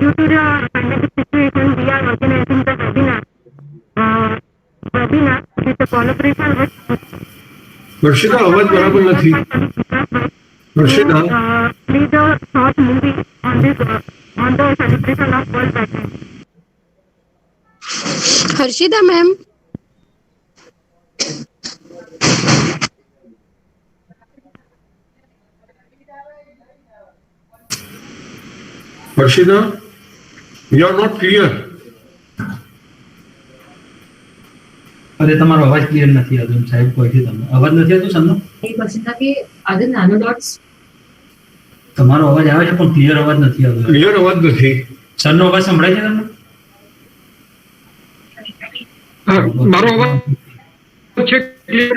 due to the pandemic situation, we are organizing the webinar with the collaboration with વર્ષિતા અવાજ બરાબર નથી. વર્ષિતા lead a short movie on this on the celebration of World Wetlands. Harshita ma'am, Varshita, you are not clear. અરે તમારો અવાજ clear નથી આવતો સાહેબ. કોઈ છે તમને અવાજ નથી આવતો સર? એ વર્ષિતા કે આજે નાનો ડોટ્સ તમારો અવાજ આવે છે પણ ક્લિયર અવાજ નથી આવતો. ક્લિયર અવાજ નથી. સરનો અવાજ સંભળાય છે તમને? મારો અવાજ છે clear?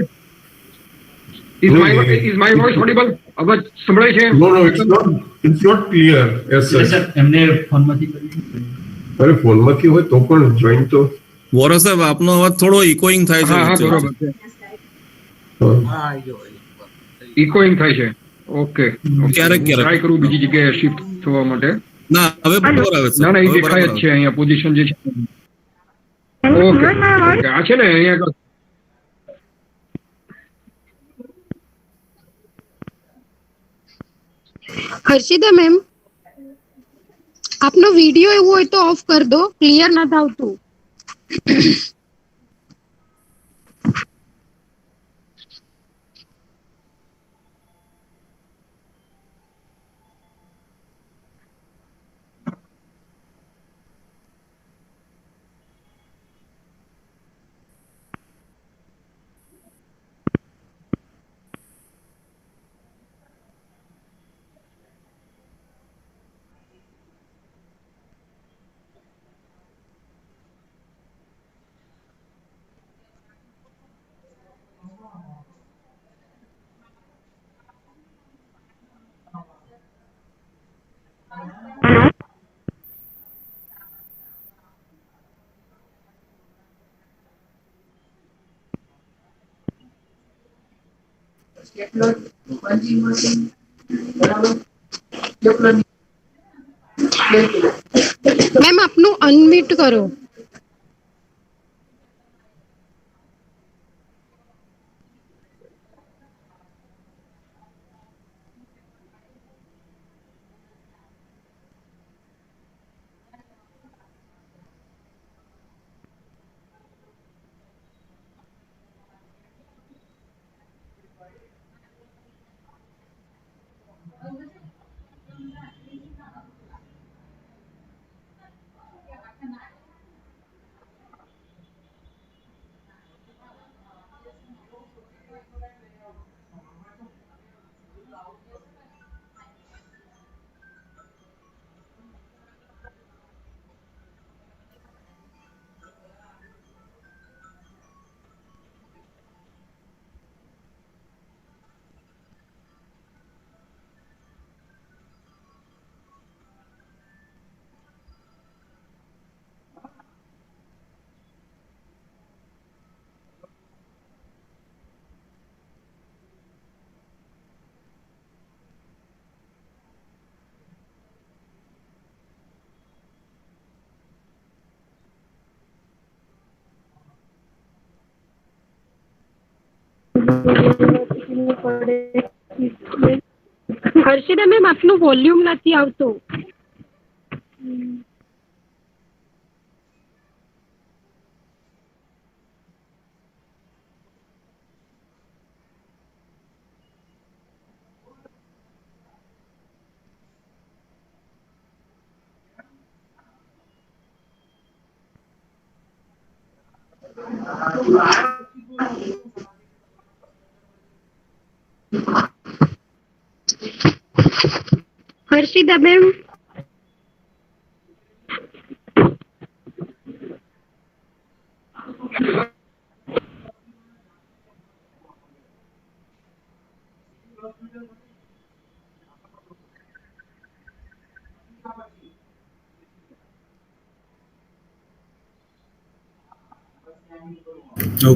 Is my voice audible? અવાજ સંભળાય છે? No, it's not clear. Yes sir. Sir એમને ફોનમાંથી કર્યું. અરે ફોનમાંથી હોય તો પણ જોઈન તો વોરા સાહેબ આપનો અવાજ થોડો ઇકોઈંગ થાય છે. હા બરોબર છે. ઇકોઈંગ થાય છે. ઓકે, ક્યારેક ટ્રાય કરું બીજી જગ્યાએ શિફ્ટ થવા માટે. ના હવે બરાબર આવે છે. ના એ દેખાય જ છે અહીંયા પોઝિશન જે છે. ઓકે આ છે ને અહીંયા हर्षिता मैम, आपनो वीडियो एवो होय तो ऑफ कर दो, क्लियर नथी आवतुं. मैम आपनु अनम्यूट करो. हर्षिता मैम आपनु वॉल्यूम नहीं आवतो. हर्षिता मैम,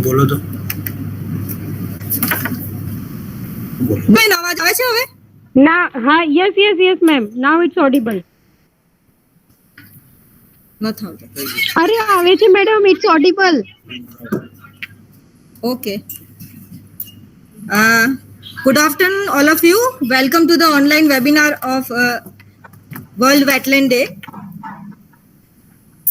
બોલો તો બેન અવાજ આવે છે હવે? ના, હા, yes yes yes ma'am, now it's audible. Not audible. અરે આવે છે madam, it's audible. Okay. Good afternoon, all of you. Welcome to the online webinar of World Wetland Day.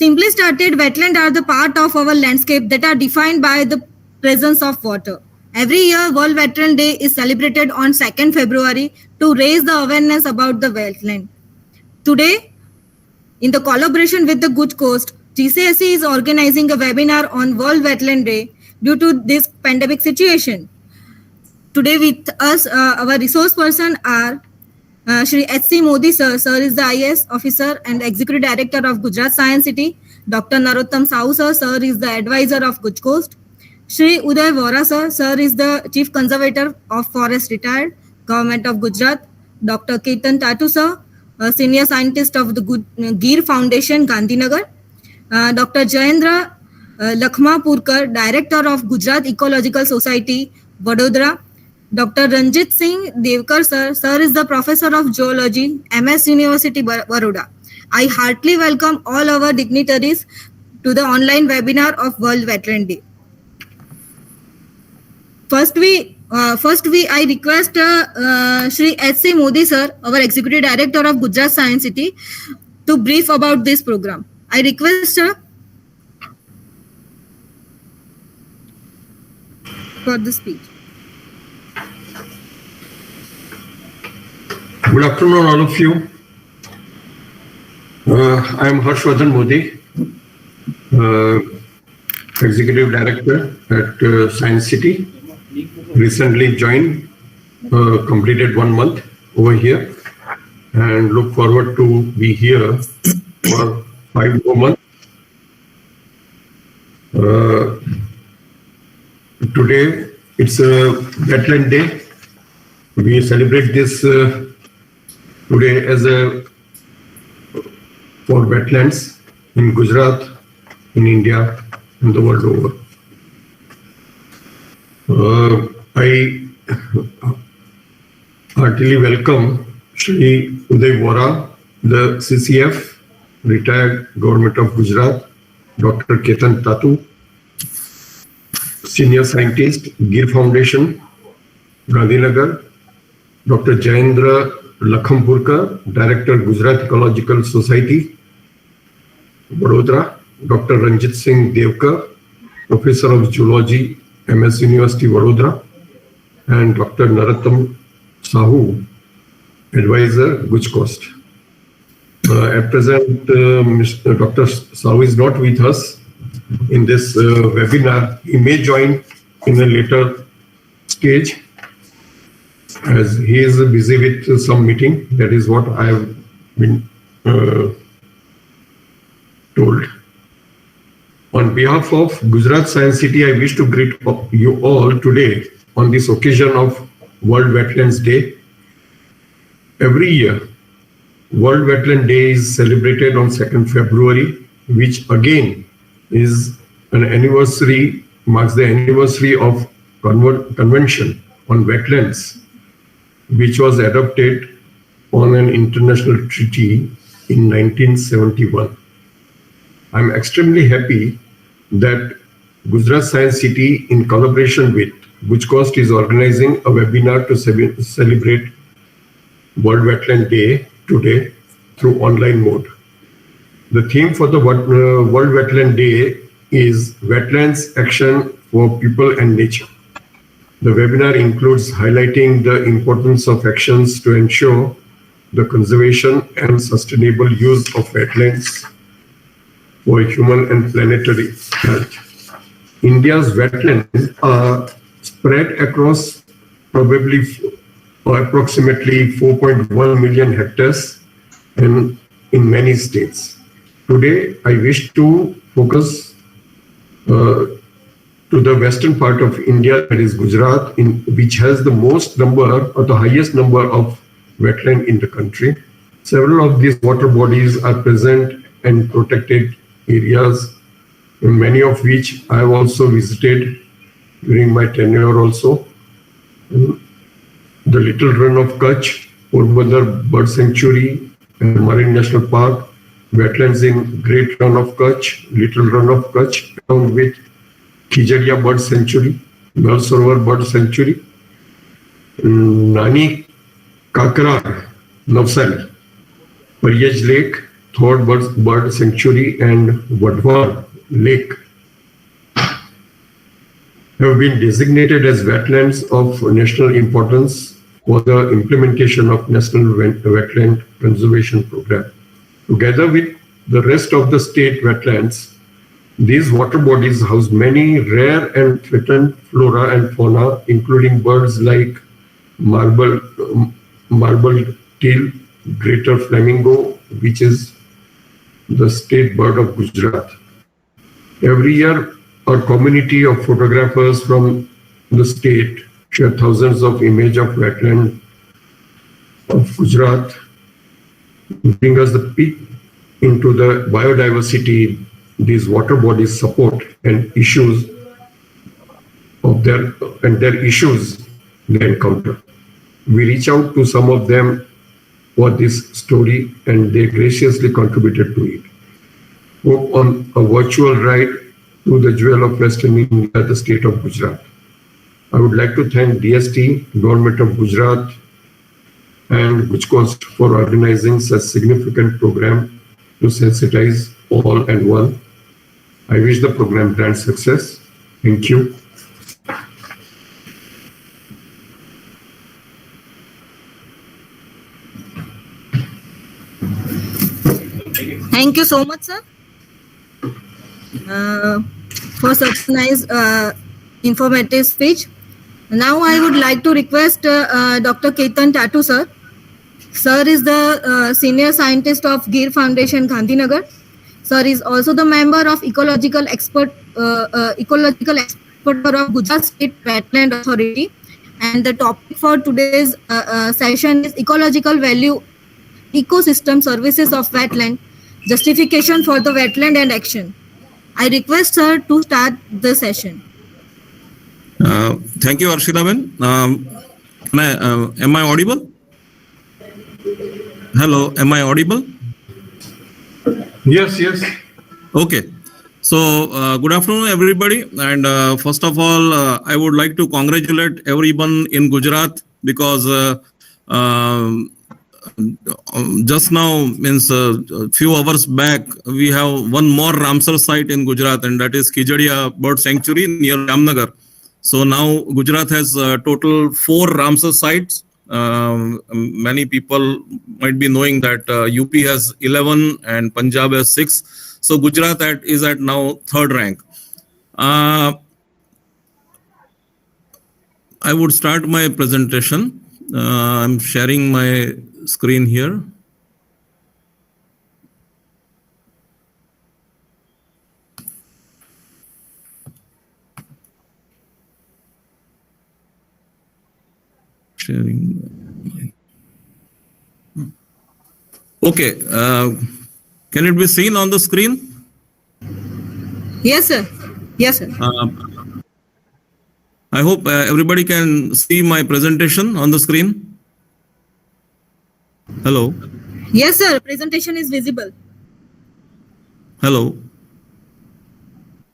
Simply stated, wetland are the part of our landscape that are defined by the presence of water. Every year, World Wetland Day is celebrated on 2nd February to raise the awareness about the wetland. Today, in the collaboration with the GUJCOST, GCSE is organizing a webinar on World Wetland Day due to this pandemic situation. Today with us, our resource person are Shri H.C. Modi sir. Sir is the IAS officer and Executive Director of Gujarat Science City. Dr. Narottam Sahu sir. Sir is the advisor of GUJCOST. Shri Uday Vora sir. Sir is the Chief Conservator of Forest Retired, Government of Gujarat. Dr. Ketan Tatu sir, Senior Scientist of the Gir Foundation, Gandhinagar. Dr. Jayendra Lakhmapurkar, Director of Gujarat Ecological Society, Vadodara. Dr. Ranjit Singh Devkar sir. Sir is the Professor of Geology, MS University, Baroda. I heartily welcome all our dignitaries to the online webinar of World Wetland Day. First, I request Shri H.C. Modi sir, our Executive Director of Gujarat Science City, to brief about this program. I request sir for the speech. Good afternoon, all of you. I am Harshvardhan Modi, Executive Director at Science City. Recently joined, completed 1 month over here, and look forward to be here for 5 more months. Today, it's a Wetland Day. We celebrate this today as for wetlands in Gujarat, in India, and the world over. I heartily welcome Shri Uday Vora, the CCF, retired Government of Gujarat, Dr. Ketan Tatu, Senior Scientist, Gir Foundation, Gandhinagar, Dr. Jayendra Lakhampurkar, Director, Gujarat Ecological Society, Vadodara, Dr. Ranjit Singh Devkar, Professor of Geology, MS University, Vadodara, and Dr. Narottam Sahu, Advisor, GUJCOST. At present, Dr. Sahu is not with us in this webinar. He may join in a later stage as he is busy with some meeting. That is what I have been told. On behalf of Gujarat Science City, I wish to greet you all today on this occasion of World Wetlands Day. Every year, World Wetland Day is celebrated on 2nd February, which again is an anniversary, marks the anniversary of Convention on Wetlands, which was adopted on an international treaty in 1971. I'm extremely happy that Gujarat Science City, in collaboration with GUJCOST, is organizing a webinar to celebrate World Wetland Day today through online mode. The theme for the World Wetland Day is Wetlands Action for People and Nature. The webinar includes highlighting the importance of actions to ensure the conservation and sustainable use of wetlands for human and planetary health. India's wetlands are spread across approximately 4.1 million hectares and in many states. Today, I wish to focus to the western part of India, that is Gujarat, which has the most number or the highest number of wetland in the country. Several of these water bodies are present and protected areas, many of which I have also visited during my tenure also. The Little Run of Kutch, Porbandar Bird Sanctuary and Marine National Park, wetlands in Great Run of Kutch, Little Run of Kutch, along with Khijadia Bird Sanctuary, Nalsarovar Bird Sanctuary, Nani Kakrar, Navsari, Pariyaj Lake, Thor Bird Sanctuary, and Wadhwar Lake have been designated as wetlands of national importance for the implementation of National Wetland Conservation Program. Together with the rest of the state wetlands, these water bodies house many rare and threatened flora and fauna, including birds like marble teal, greater flamingo, which is the state bird of Gujarat. Every year, a community of photographers from the state share thousands of images of wetland of Gujarat, bring us the peek into the biodiversity these water bodies support and issues of their issues they encounter. We reach out to some of them for this story, and they graciously contributed to it. Hope on a virtual ride to the jewel of Western India, the state of Gujarat. I would like to thank DST, Government of Gujarat, and GUJCOST for organizing such significant program to sensitize all and one. I wish the program grand success. Thank you. Thank you so much, sir, for such nice informative speech. Now I would like to request Dr. Ketan Tatu, sir. Sir is the senior scientist of Gir Foundation, Gandhinagar. Sir is also the member of ecological expert of Gujarat State Wetland Authority. And the topic for today's session is ecological value, ecosystem services of wetland, justification for the wetland and action. I request sir to start the session. Thank you, Arshita Ben. Am I audible? Hello, am I audible? Yes, yes. Okay. So, good afternoon, everybody. And first of all, I would like to congratulate everyone in Gujarat because just now, means a few hours back, we have one more Ramsar site in Gujarat, and that is Khijadia Bird Sanctuary near Jamnagar. So now Gujarat has total 4 Ramsar sites. Many people might be knowing that UP has 11 and Punjab has 6. So Gujarat is at now 3rd rank. I would start my presentation. I'm sharing my screen here. Sharing. Okay. Can it be seen on the screen? Yes, sir. Yes, sir. I hope everybody can see my presentation on the screen. Hello. Yes, sir. Presentation is visible. Hello.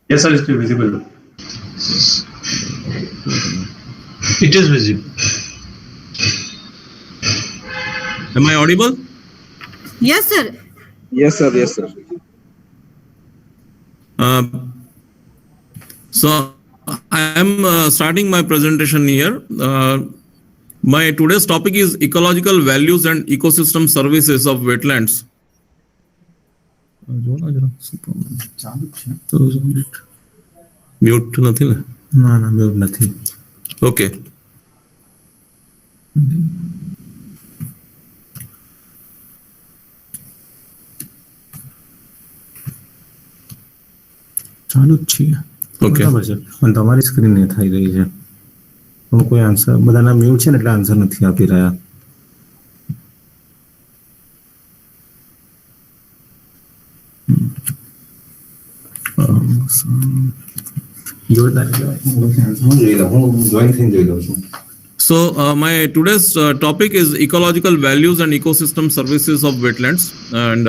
Yes, sir, it's visible. It is visible. Am I audible? Yes, sir. Yes, sir. Yes, sir. So I am starting my presentation here. My today's topic is ecological values and ecosystem services of wetlands. Mute nothing. No, mute nothing. Okay. ચાલુ જ છે. Okay. બરાબર છે. પણ તમારી screen નહીં થઈ રહી છે. પણ કોઈ આન્સર બધાના મ્યુટ છે ને એટલે આન્સર નથી આપી રહ્યા. So my today's topic is ecological values and ecosystem services of wetlands, and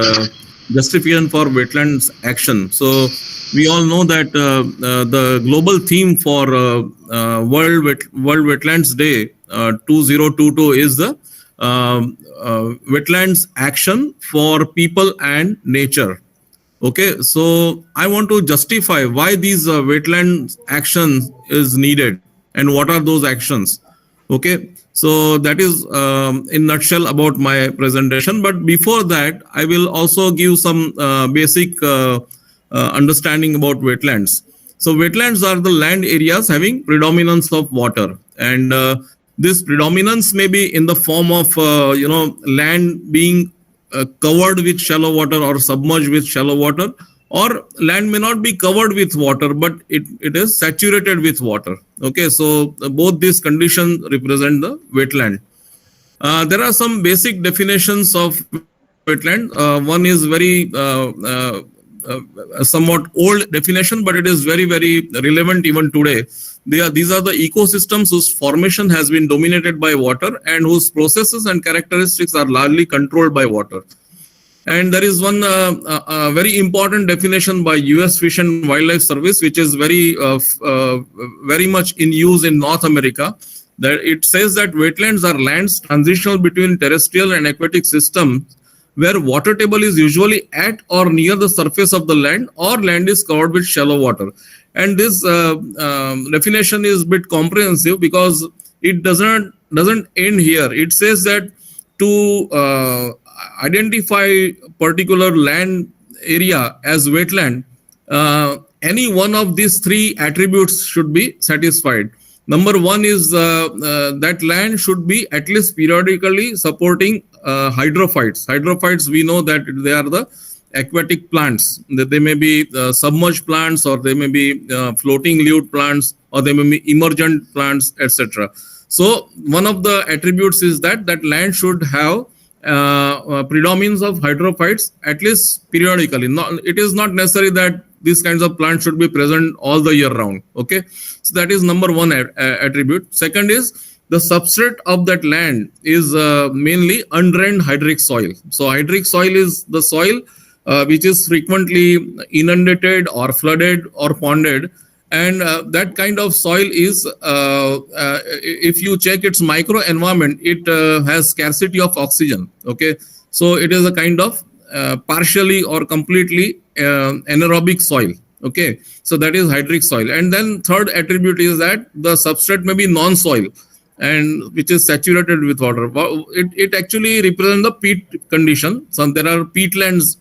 justification for wetlands action. So we all know that the global theme for World Wetlands Day 2022 is the wetlands action for people and nature. Okay, so I want to justify why these wetland actions is needed and what are those actions. Okay, so that is in nutshell about my presentation. But before that, I will also give some basic understanding about wetlands. So wetlands are the land areas having predominance of water, and this predominance may be in the form of land being covered with shallow water or submerged with shallow water, or land may not be covered with water, but it is saturated with water. Okay, so both these conditions represent the wetland. There are some basic definitions of wetland. One is very somewhat old definition, but it is very, very relevant even today. These are the ecosystems whose formation has been dominated by water and whose processes and characteristics are largely controlled by water. And there is one very important definition by US Fish and Wildlife Service, which is very much in use in North America. That it says that wetlands are lands transitional between terrestrial and aquatic systems, where water table is usually at or near the surface of the land, or land is covered with shallow water. And this definition is a bit comprehensive because it doesn't end here. It says that to identify particular land area as wetland, any one of these three attributes should be satisfied. Number one is that land should be at least periodically supporting hydrophytes. Hydrophytes, we know that they are the aquatic plants. That they may be submerged plants, or they may be floating leaf plants, or they may be emergent plants, etc. So one of the attributes is that land should have predominance of hydrophytes at least periodically. It is not necessary that these kinds of plants should be present all the year round. Okay, so that is number one attribute. Second is the substrate of that land is mainly undrained hydric soil. So hydric soil is the soil which is frequently inundated or flooded or ponded, and that kind of soil is if you check its micro environment, it has scarcity of oxygen. Okay, so it is a kind of partially or completely anaerobic soil. Okay, so that is hydric soil. And then third attribute is that the substrate may be non-soil, and which is saturated with water. It actually represents the peat condition. So there are peatlands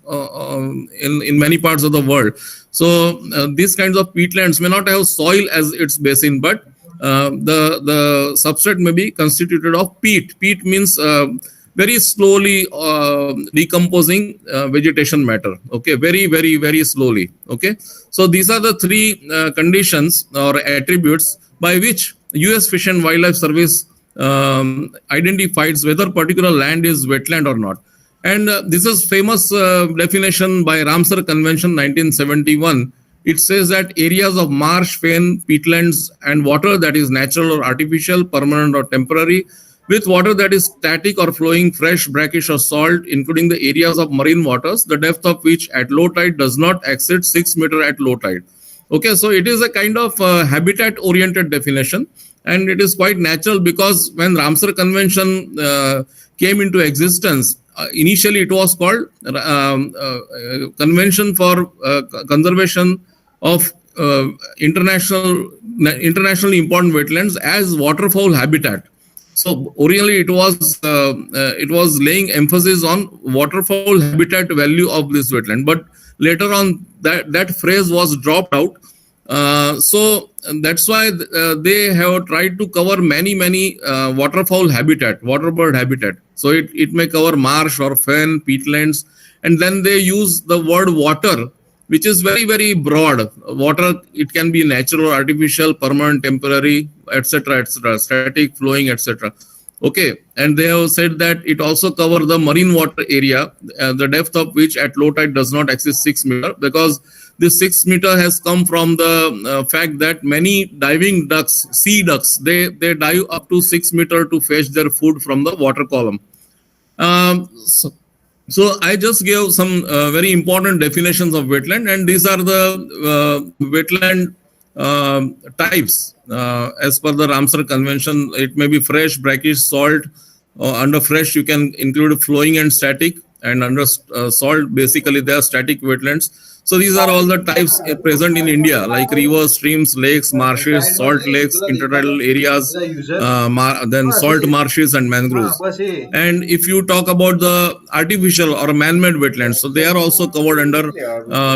in many parts of the world. So these kinds of peatlands may not have soil as its basin, but the substrate may be constituted of peat. Peat means very slowly decomposing vegetation matter. Okay, very, very, very slowly. Okay, so these are the three conditions or attributes by which US Fish and Wildlife Service identifies whether particular land is wetland or not. And this is famous definition by Ramsar Convention 1971. It says that areas of marsh, fen, peatlands and water that is natural or artificial, permanent or temporary, with water that is static or flowing, fresh, brackish or salt, including the areas of marine waters, the depth of which at low tide does not exceed 6 meters at low tide. Okay, so it is a kind of habitat-oriented definition, and it is quite natural because when Ramsar Convention came into existence, initially it was called Convention for Conservation of Internationally Important Wetlands as Waterfowl Habitat. So originally it was laying emphasis on waterfowl habitat value of this wetland, but later on that phrase was dropped out. So that's why they have tried to cover many waterfowl habitat, waterbird habitat. So it may cover marsh or fen, peatlands, and then they use the word water, which is very, very broad. Water, it can be natural, artificial, permanent, temporary, etc., static, flowing, etc. Okay, and they have said that it also covers the marine water area, the depth of which at low tide does not exceed 6 meters, because this 6 meter has come from the fact that many diving ducks, sea ducks, they dive up to 6 meters to fetch their food from the water column. So I just gave some very important definitions of wetland, and these are the wetland types as per the Ramsar Convention. It may be fresh, brackish, salt. Under fresh, you can include flowing and static, and under salt, basically they are static wetlands. So these are all the types present in India, like rivers, streams, lakes, marshes, salt lakes, intertidal areas, then salt marshes and mangroves. And if you talk about the artificial or man-made wetlands, so they are also covered under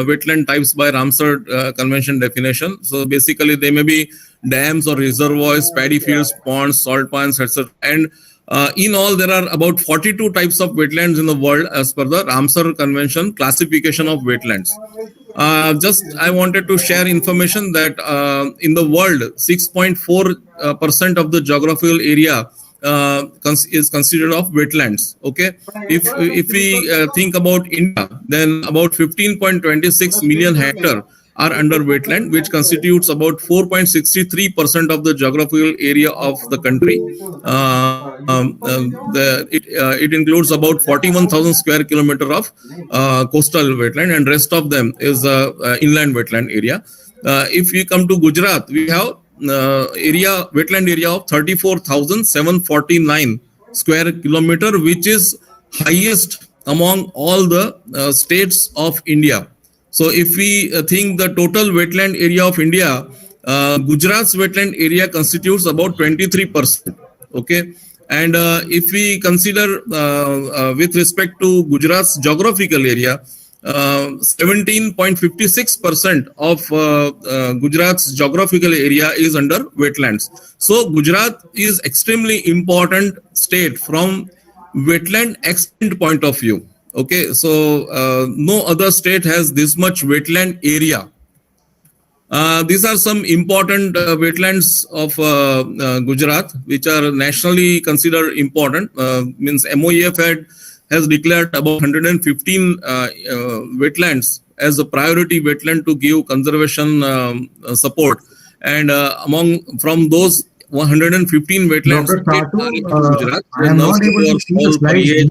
wetland types by Ramsar Convention definition. So basically they may be dams or reservoirs, paddy fields, ponds, salt pans, etc. And in all, there are about 42 types of wetlands in the world as per the Ramsar Convention classification of wetlands. Just I wanted to share information that in the world, 6.4% of the geographical area is considered of wetlands. Okay, if we think about India, then about 15.26 million hectare are under wetland, which constitutes about 4.63% of the geographical area of the country. It includes about 41,000 square kilometer of coastal wetland, and rest of them is inland wetland area. If we come to Gujarat, we have wetland area of 34,749 square kilometer, which is highest among all the states of India. So if we think the total wetland area of India, Gujarat's wetland area constitutes about 23%. Okay, and if we consider with respect to Gujarat's geographical area, 17.56% of Gujarat's geographical area is under wetlands. So Gujarat is extremely important state from wetland extent point of view. Okay, so no other state has this much wetland area. These are some important wetlands of Gujarat, which are nationally considered important. Means MOEF has declared about 115 wetlands as a priority wetland to give conservation support. And from those 115 wetlands, Gujarat, I am not able to see the slides.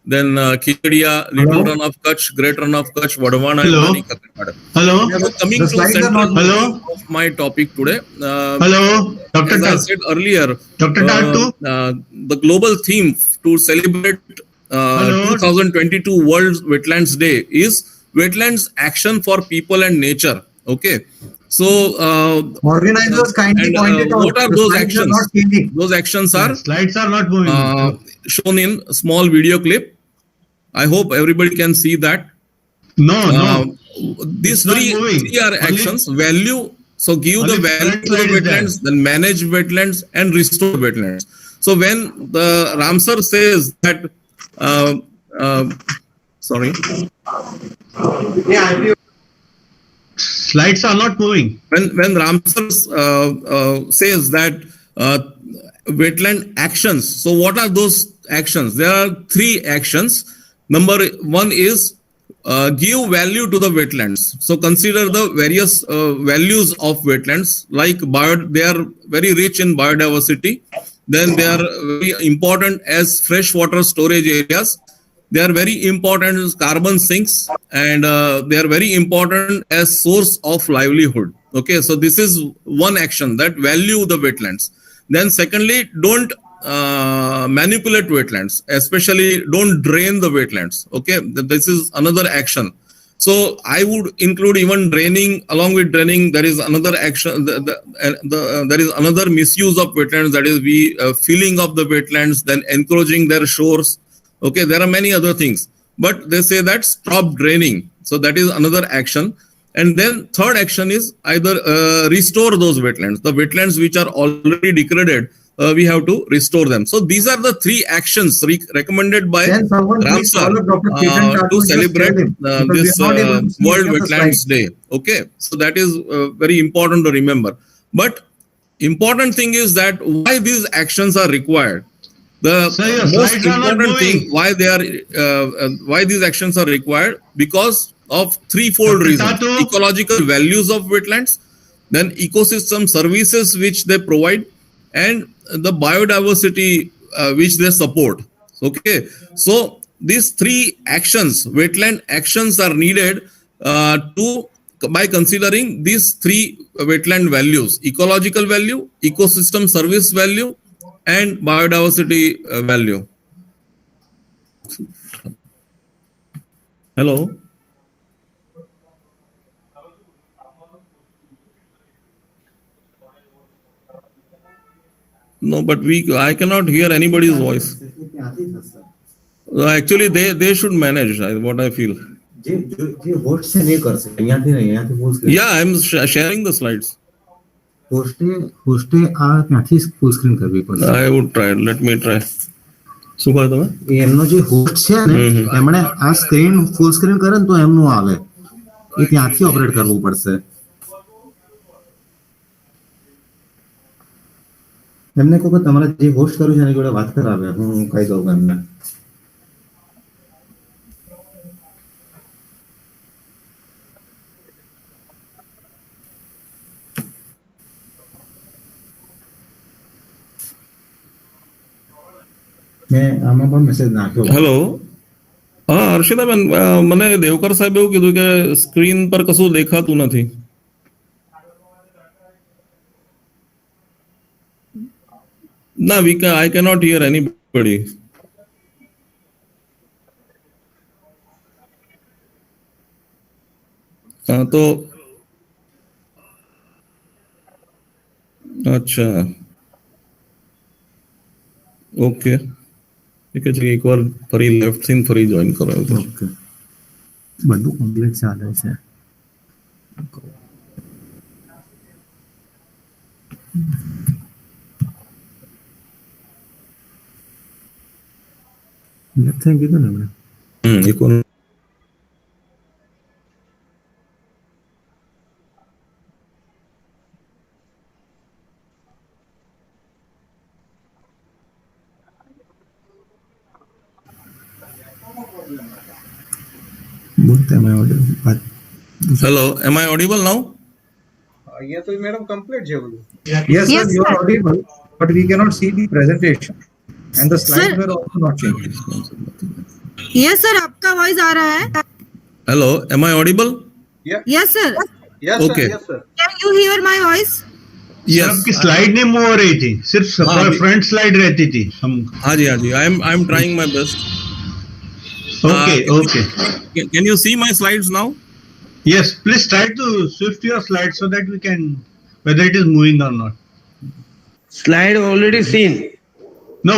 Then Khichdiya, Little Run of Kutch, Great Run of Kutch, Vadavana, and Kathmandu. Hello. So coming to central of my topic today. Hello, Dr. As I said earlier, the global theme to celebrate 2022 World Wetlands Day is Wetlands Action for People and Nature. Okay. So organizers kindly pointed out what are those actions? Those actions are slides are not moving. Shown in a small video clip. I hope everybody can see that. No. These three are actions. Value. So give the value to the wetlands, then manage wetlands and restore wetlands. So when the Ramsar says that, sorry. Yeah. Slides are not moving. When Ramsar says that wetland actions, so what are those actions? There are three actions. Number one is give value to the wetlands. So consider the various values of wetlands, like they are very rich in biodiversity. Then they are very important as freshwater storage areas. They are very important as carbon sinks, and they are very important as source of livelihood. Okay, so this is one action, that value the wetlands. Then secondly, don't manipulate wetlands, especially don't drain the wetlands. Okay, this is another action. So I would include even draining. Along with draining, there is another action. There is another misuse of wetlands, that is filling of the wetlands, then encroaching their shores. Okay, there are many other things, but they say that stop draining. So that is another action. And then third action is either restore those wetlands. The wetlands which are already degraded, we have to restore them. So these are the three actions recommended by Ramsar to celebrate this World Wetlands Day. Okay, so that is very important to remember. But important thing is that why these actions are required. The most important thing why these actions are required, because of threefold reasons: ecological values of wetlands, then ecosystem services which they provide, and the biodiversity which they support. Okay, so these three actions, wetland actions, are needed by considering these three wetland values: ecological value, ecosystem service value, and biodiversity value. Hello. No, but I cannot hear anybody's voice. Actually, they should manage, what I feel. Yeah, I'm sharing the slides. Full screen કરવી પડશે. I would try. Let me try. શું કહો તમે? એમનો જે host છે ને એમણે આ સ્ક્રીન ફૂલ સ્ક્રીન કરે ને તો એમનું આવે, એ ત્યાંથી ઓપરેટ કરવું પડશે. એમને કહો કે તમારે જે હોસ્ટ કર્યું છે એની જોડે વાત કરાવે, હું કહી દઉં એમને. મેં આમાં પણ મેસેજ નાખ્યો. હેલો. હા હર્ષિતાબેન, મને દેવકર સાહેબ એવું કીધું કે સ્ક્રીન પર કશું દેખાતું નથી. ના, I cannot hear anybody. તો અચ્છા, ઓકે, ઠીક છે. એકવાર ફરી લેફ્ટ થઈને ફરી જોઈન કરો. ઓકે, બધું કમ્પ્લીટ ચાલે છે. લેફ્ટ થઈને કીધું ને એમણે. એકવાર Hello, am I audible now? Yes, madam, complete. Yes, sir, you are audible, but we cannot see the presentation and the slides were also not changing. Yes, sir, आपका voice आ रहा है. Hello, am I audible? Yes, sir. Yes, Okay. sir. Yes, sir. Can you hear my voice? Yes. आपकी slide नहीं move हो रही थी, सिर्फ front slide रहती थी. हाँ जी, I am trying my best. Okay, okay. Can you see my slides now? Yes, please try to shift your slide so that we can whether it is moving or not. Slide already seen. No,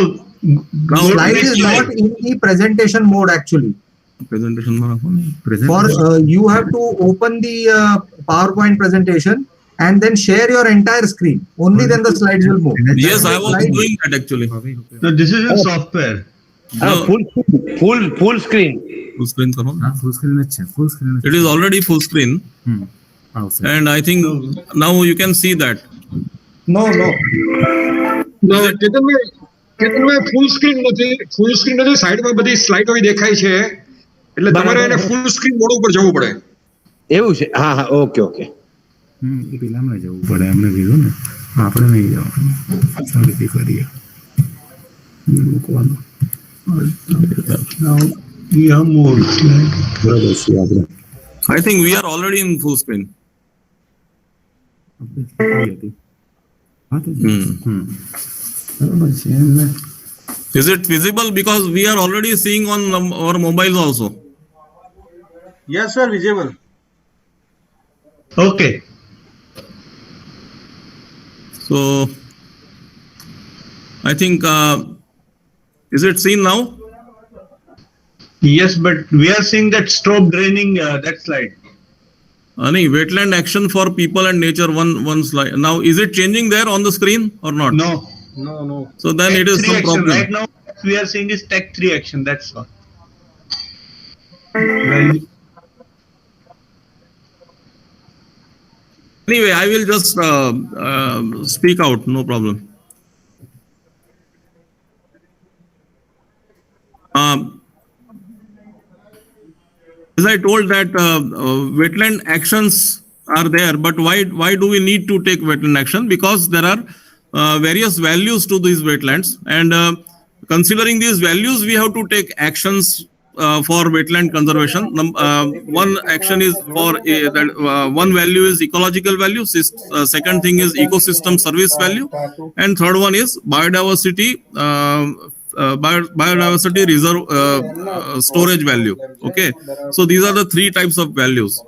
Slide is not in the presentation mode actually. Presentation mode. For you have to open the PowerPoint presentation and then share your entire screen. Only then the slides will move. Yes, I was doing that actually. So this is in software. No. Full screen. Full screen karo. Full screen है, full screen. It is already full screen. And I think now you can see that. No. Ketanbhai full screen નથી, સાઈડમાં બધી સ્લાઇડો દેખાય છે, એટલે તમારે એને ફૂલ screen mode ઉપર જવું પડે. એવું છે? હા, ઓકે. એ પેલામાં જવું પડે, એમને કીધું ને, આપણે નહીં જવાનું. ફરીથી કરીએ. મૂકવાનું. Now we have more slide. I think we are already in full screen. Is it visible? Because we are already seeing on our mobiles also. Yes, sir, visible. Okay. So I think is it seen now? Yes, but we are seeing that stop draining that slide. Ani wetland action for people and nature, one slide. Now is it changing there on the screen or not? No. So then Tech it is some action. problem. Right now we are seeing is Tech 3 action. That's all. Anyway, I will just speak out. No problem. As I told that wetland actions are there, but why do we need to take wetland action? Because there are various values to these wetlands, and considering these values, we have to take actions for wetland conservation. One action is for one value is ecological value. Second thing is ecosystem service value, and third one is biodiversity biodiversity reserve storage value. Okay, so these are the three types of values.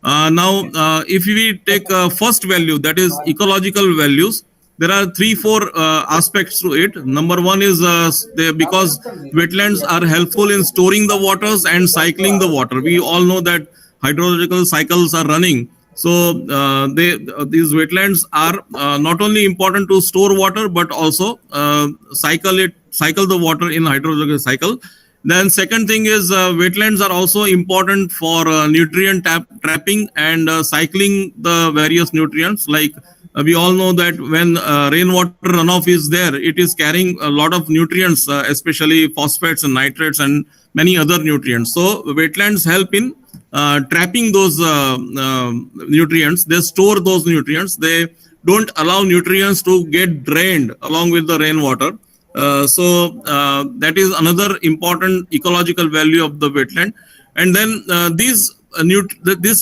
Now, if we take first value, that is ecological values, there are 3-4 aspects to it. Number one is because wetlands are helpful in storing the waters and cycling the water. We all know that hydrological cycles are running. So these wetlands are not only important to store water, but also cycle the water in hydrological cycle. Then second thing is wetlands are also important for nutrient trapping and cycling the various nutrients. Like we all know that when rainwater runoff is there, it is carrying a lot of nutrients, especially phosphates and nitrates and many other nutrients. So wetlands help in trapping those nutrients. They store those nutrients. They don't allow nutrients to get drained along with the rainwater. So that is another important ecological value of the wetland. And then these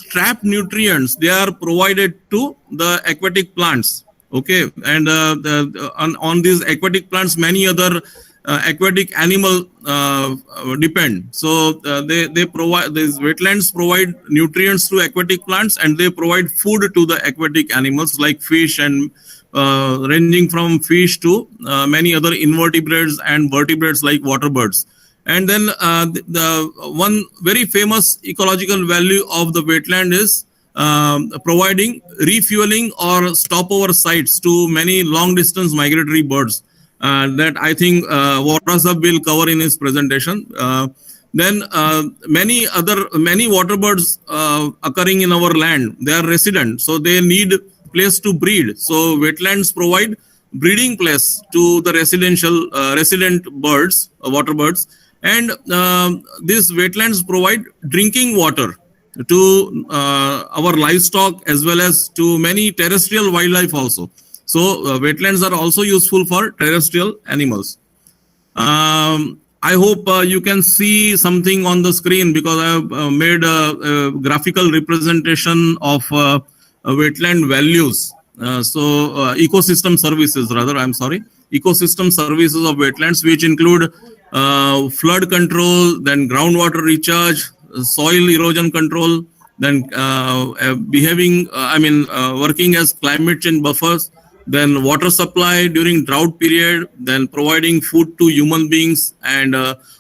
trapped nutrients, they are provided to the aquatic plants. Okay, and on these aquatic plants, many other aquatic animal depend. So they provide, these wetlands provide nutrients to aquatic plants, and they provide food to the aquatic animals like fish and ranging from fish to many other invertebrates and vertebrates like water birds. And then the one very famous ecological value of the wetland is providing refueling or stopover sites to many long distance migratory birds that I think Warasab will cover in his presentation. Then many water birds occurring in our land, they are resident, so they need place to breed. So wetlands provide breeding place to the resident birds, water birds, and these wetlands provide drinking water to our livestock as well as to many terrestrial wildlife also. So wetlands are also useful for terrestrial animals. I hope you can see something on the screen because I have made a graphical representation of wetland values. Ecosystem services, rather, I'm sorry. Ecosystem services of wetlands, which include flood control, then groundwater recharge, soil erosion control, then working as climate change buffers, then water supply during drought period, then providing food to human beings and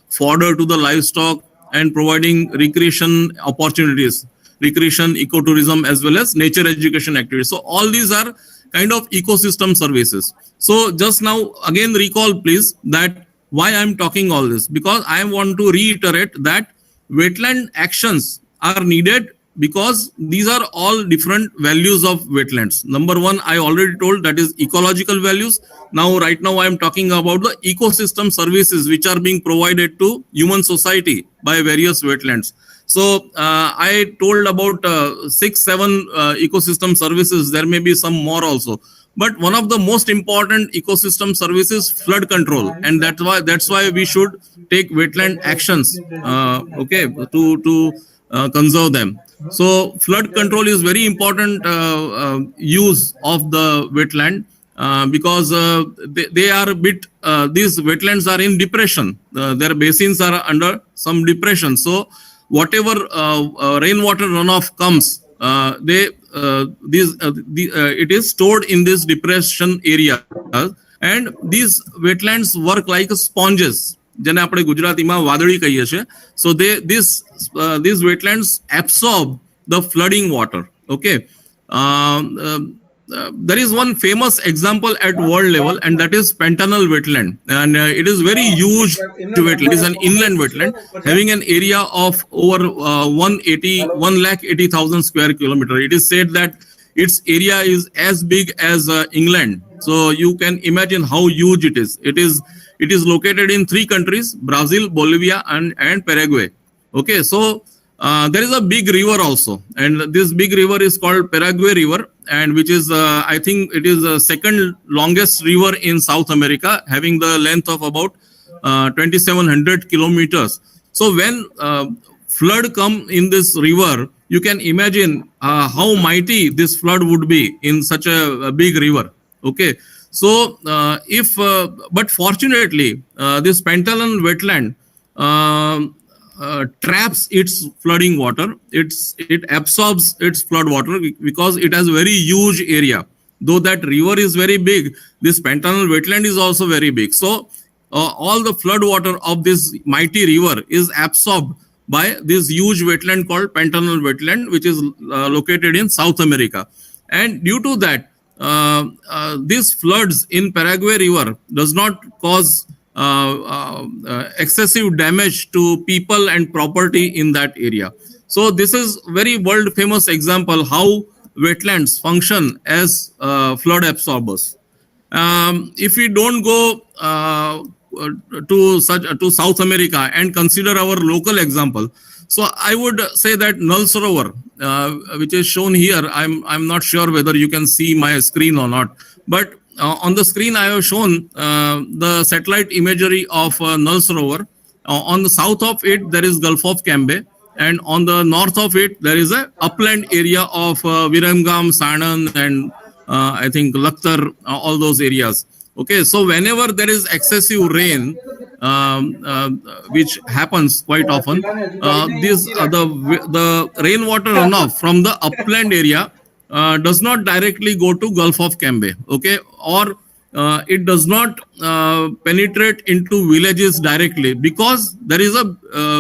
fodder to the livestock, and providing recreation opportunities, recreation, ecotourism, as well as nature education activities. So all these are kind of ecosystem services. So just now, again, recall please that why I'm talking all this, because I want to reiterate that wetland actions are needed because these are all different values of wetlands. Number one, I already told, that is ecological values. Now, right now, I am talking about the ecosystem services which are being provided to human society by various wetlands. So I told about 6-7 ecosystem services. There may be some more also. But one of the most important ecosystem services, flood control, and that's why we should take wetland actions, to conserve them. So flood control is very important use of the wetland because they are a bit, these wetlands are in depression. Their basins are under some depression. So whatever rainwater runoff comes, it is stored in this depression area, and these wetlands work like sponges. જેને આપણે ગુજરાતીમાં વાદળી કહીએ છીએ. So these wetlands absorb the flooding water. Okay. There is one famous example at world level, and that is Fentanyl Wetland, and it is very huge wetland. It is an inland wetland having an area of over 1,80,000 square kilometer. It is said that its area is as big as England. So you can imagine how huge it is. It is located in 3 countries: Brazil, Bolivia, and Paraguay. Okay, so there is a big river also, and this big river is called Paraguay River, and which is I think it is the second longest river in South America, having the length of about 2,700 kilometers. So when flood come in this river, you can imagine how mighty this flood would be in such a big river. Okay, so but fortunately, this Fentanyl Wetland traps its flooding water. It absorbs its flood water because it has very huge area. Though that river is very big, this Fentanyl Wetland is also very big. So all the flood water of this mighty river is absorbed by this huge wetland called Fentanyl Wetland, which is located in South America. And due to that, these floods in Paraguay River does not cause excessive damage to people and property in that area. So this is very world famous example how wetlands function as flood absorbers. If we don't go to South America and consider our local example, so I would say that Nal Sarovar, which is shown here, I'm not sure whether you can see my screen or not, but on the screen I have shown the satellite imagery of Nal Sarovar. On the south of it there is Gulf of Cambay, and on the north of it there is a upland area of Viramgam, Sanan, and I think Lakhtar, all those areas. Okay, so whenever there is excessive rain, which happens quite often, the rainwater runoff from the upland area does not directly go to Gulf of Cambay, okay, or it does not penetrate into villages directly, because there is a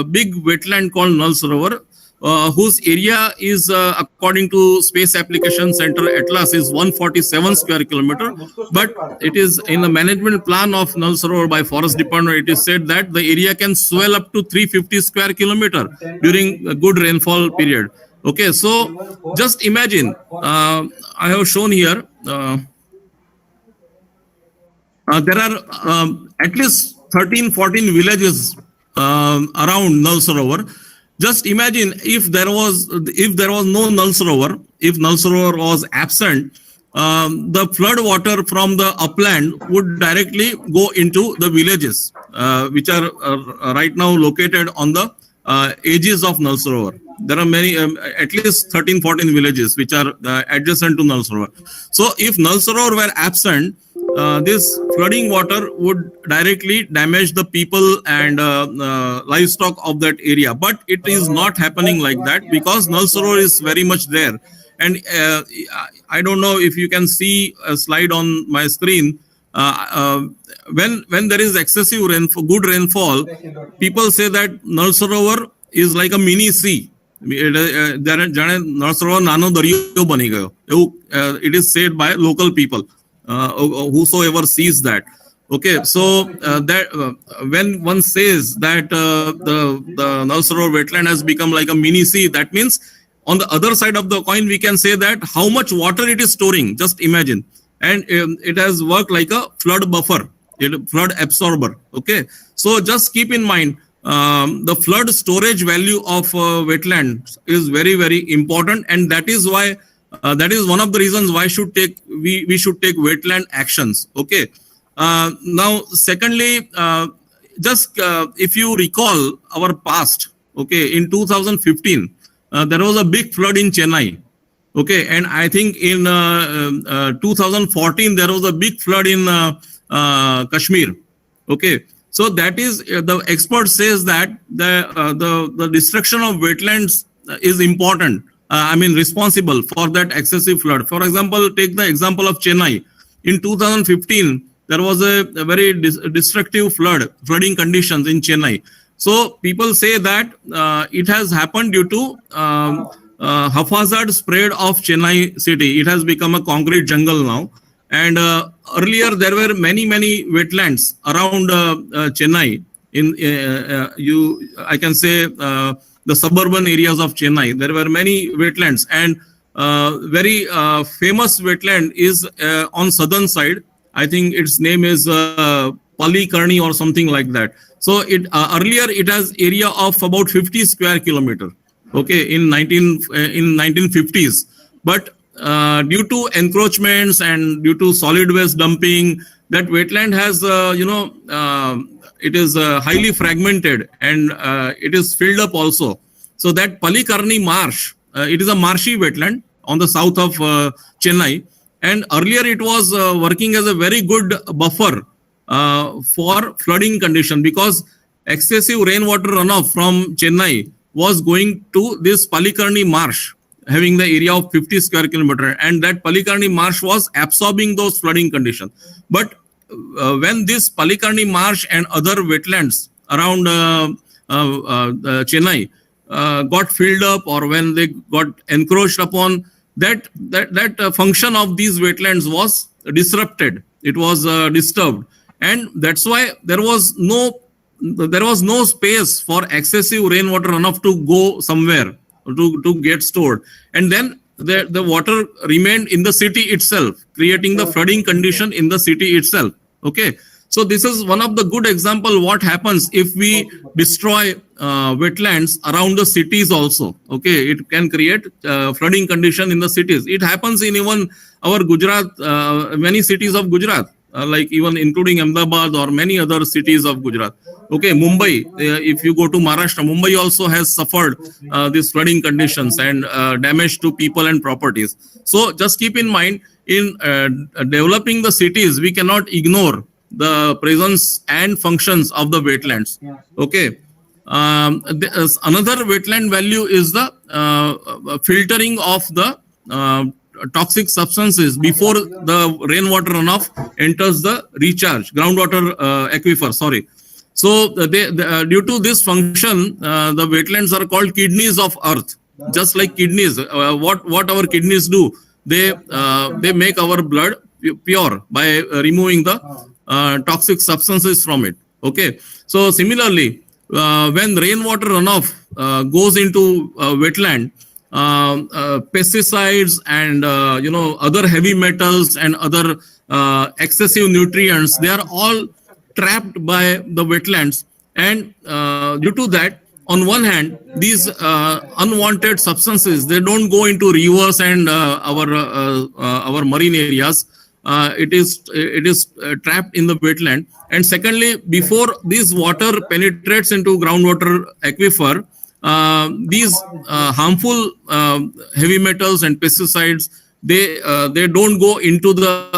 big wetland called Nal Sarovar, whose area is, according to Space Application Center Atlas, is 147 square kilometer. But it is in the management plan of Nal Sarovar by Forest Department, it is said that the area can swell up to 350 square kilometer during a good rainfall period. Okay, so just imagine, I have shown here, there are at least 13-14 villages around Nal Sarovar. Just imagine if there was no Nal Sarovar, if Nal Sarovar was absent, the flood water from the upland would directly go into the villages, which are right now located on the edges of Nal Sarovar. There are many, at least 13-14 villages which are adjacent to Nal Sarovar. So if Nal Sarovar were absent, this flooding water would directly damage the people and livestock of that area. But it is not happening like that, because Nal Sarovar is very much there. And I don't know if you can see a slide on my screen. When there is excessive rainfall, good rainfall, people say that Nal Sarovar is like a mini sea. It is said by local people, whosoever sees that. Okay, so that when one says that the Nal Sarovar wetland has become like a mini sea, that means on the other side of the coin we can say that how much water it is storing. Just imagine, and it has worked like a flood buffer, flood absorber. Okay, so just keep in mind, the flood storage value of wetlands is very, very important, and that is why that is one of the reasons why we should take wetland actions. Okay. Now, secondly, just if you recall our past, okay, in 2015 there was a big flood in Chennai. Okay, and I think in 2014 there was a big flood in Kashmir. Okay. So that is, the expert says that the destruction of wetlands is important. Responsible for that excessive flood. For example, take the example of Chennai. In 2015, there was a very destructive flooding conditions in Chennai. So people say that it has happened due to haphazard spread of Chennai city. It has become a concrete jungle now. And earlier there were many wetlands around Chennai. I can say the suburban areas of Chennai. There were many wetlands, and very famous wetland is on southern side. I think its name is Palikarni or something like that. So earlier it has area of about 50 square kilometer. Okay, in 1950s, but due to encroachments and due to solid waste dumping, that wetland has, it is highly fragmented and it is filled up also. So that Palikarni marsh, it is a marshy wetland on the south of Chennai. And earlier it was working as a very good buffer for flooding condition, because excessive rainwater runoff from Chennai was going to this Palikarni marsh, having the area of 50 square kilometer, and that Palikarni marsh was absorbing those flooding conditions. But when this Palikarni marsh and other wetlands around Chennai got filled up, or when they got encroached upon, that function of these wetlands was disrupted. It was disturbed, and that's why there was no space for excessive rainwater runoff to go somewhere to get stored, and then the water remained in the city itself, creating the flooding condition in the city itself. Okay, so this is one of the good example what happens if we destroy wetlands around the cities also. Okay, it can create flooding condition in the cities. It happens in even our Gujarat, many cities of Gujarat, like even including Ahmedabad or many other cities of Gujarat. Okay, Mumbai, if you go to Maharashtra, Mumbai also has suffered these flooding conditions and damage to people and properties. So just keep in mind, in developing the cities, we cannot ignore the presence and functions of the wetlands. Okay. Another wetland value is the filtering of the toxic substances before the rainwater runoff enters the groundwater aquifer. Sorry. So due to this function, the wetlands are called kidneys of earth. Just like kidneys, what our kidneys do, they make our blood pure by removing the toxic substances from it. Okay. So similarly, when rainwater runoff goes into wetland, pesticides and other heavy metals and other excessive nutrients, they are all trapped by the wetlands, and due to that, on one hand, these unwanted substances, they don't go into rivers and our marine areas. It is trapped in the wetland. And secondly, before this water penetrates into groundwater aquifer, these harmful heavy metals and pesticides, they don't go into the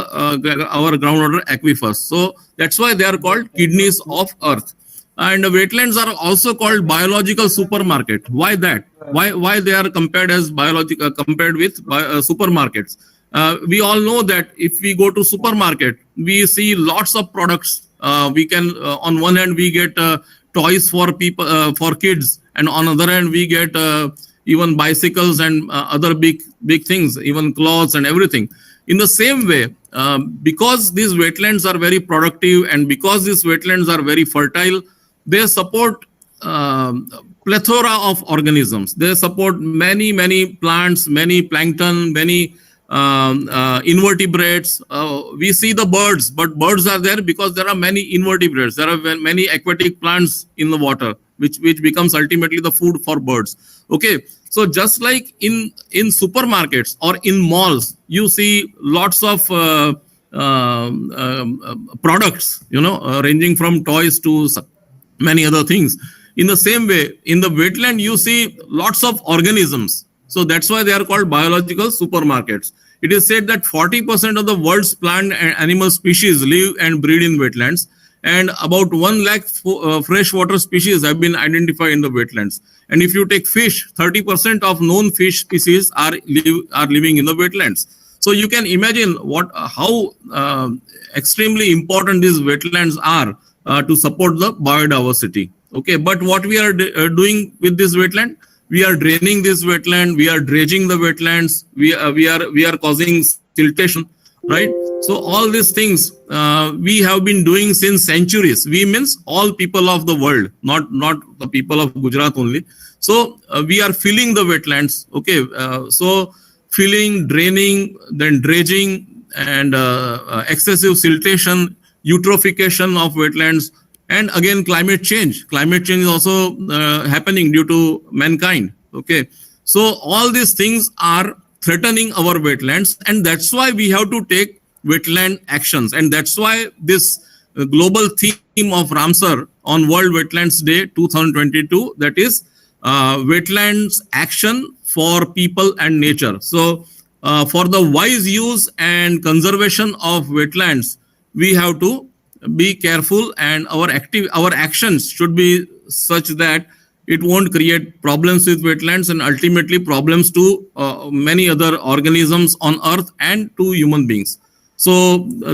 our groundwater aquifers. So that's why they are called kidneys of earth. And wetlands are also called biological supermarket. Why that? Why they are compared as biological compared with supermarkets? We all know that if we go to supermarket, we see lots of products. We can on one hand we get toys for people, for kids, and on other hand we get even bicycles and other big things, even clothes and everything. In the same way, because these wetlands are very productive and because these wetlands are very fertile, they support plethora of organisms. They support many plants, many plankton, many invertebrates. We see the birds, but birds are there because there are many invertebrates. There are many aquatic plants in the water, which becomes ultimately the food for birds. Okay, so just like in supermarkets or in malls, you see lots of products, ranging from toys to many other things. In the same way, in the wetland, you see lots of organisms. So that's why they are called biological supermarkets. It is said that 40% of the world's plant and animal species live and breed in wetlands, and about 1 lakh freshwater species have been identified in the wetlands. And if you take fish, 30% of known fish species are living in the wetlands. So you can imagine how extremely important these wetlands are to support the biodiversity. Okay, but what we are doing with this wetland? We are draining this wetland. We are dredging the wetlands. We are causing siltation, right? So all these things we have been doing since centuries. We means all people of the world, not the people of Gujarat only. So we are filling the wetlands. Okay, so filling, draining, then dredging, and excessive siltation, eutrophication of wetlands, and again climate change. Climate change is also happening due to mankind. Okay, so all these things are threatening our wetlands, and that's why we have to take wetland actions. And that's why this global theme of Ramsar on World Wetlands Day 2022, that is wetlands action for people and nature. So for the wise use and conservation of wetlands, we have to be careful, and our actions should be such that it won't create problems with wetlands and ultimately problems to many other organisms on earth and to human beings. So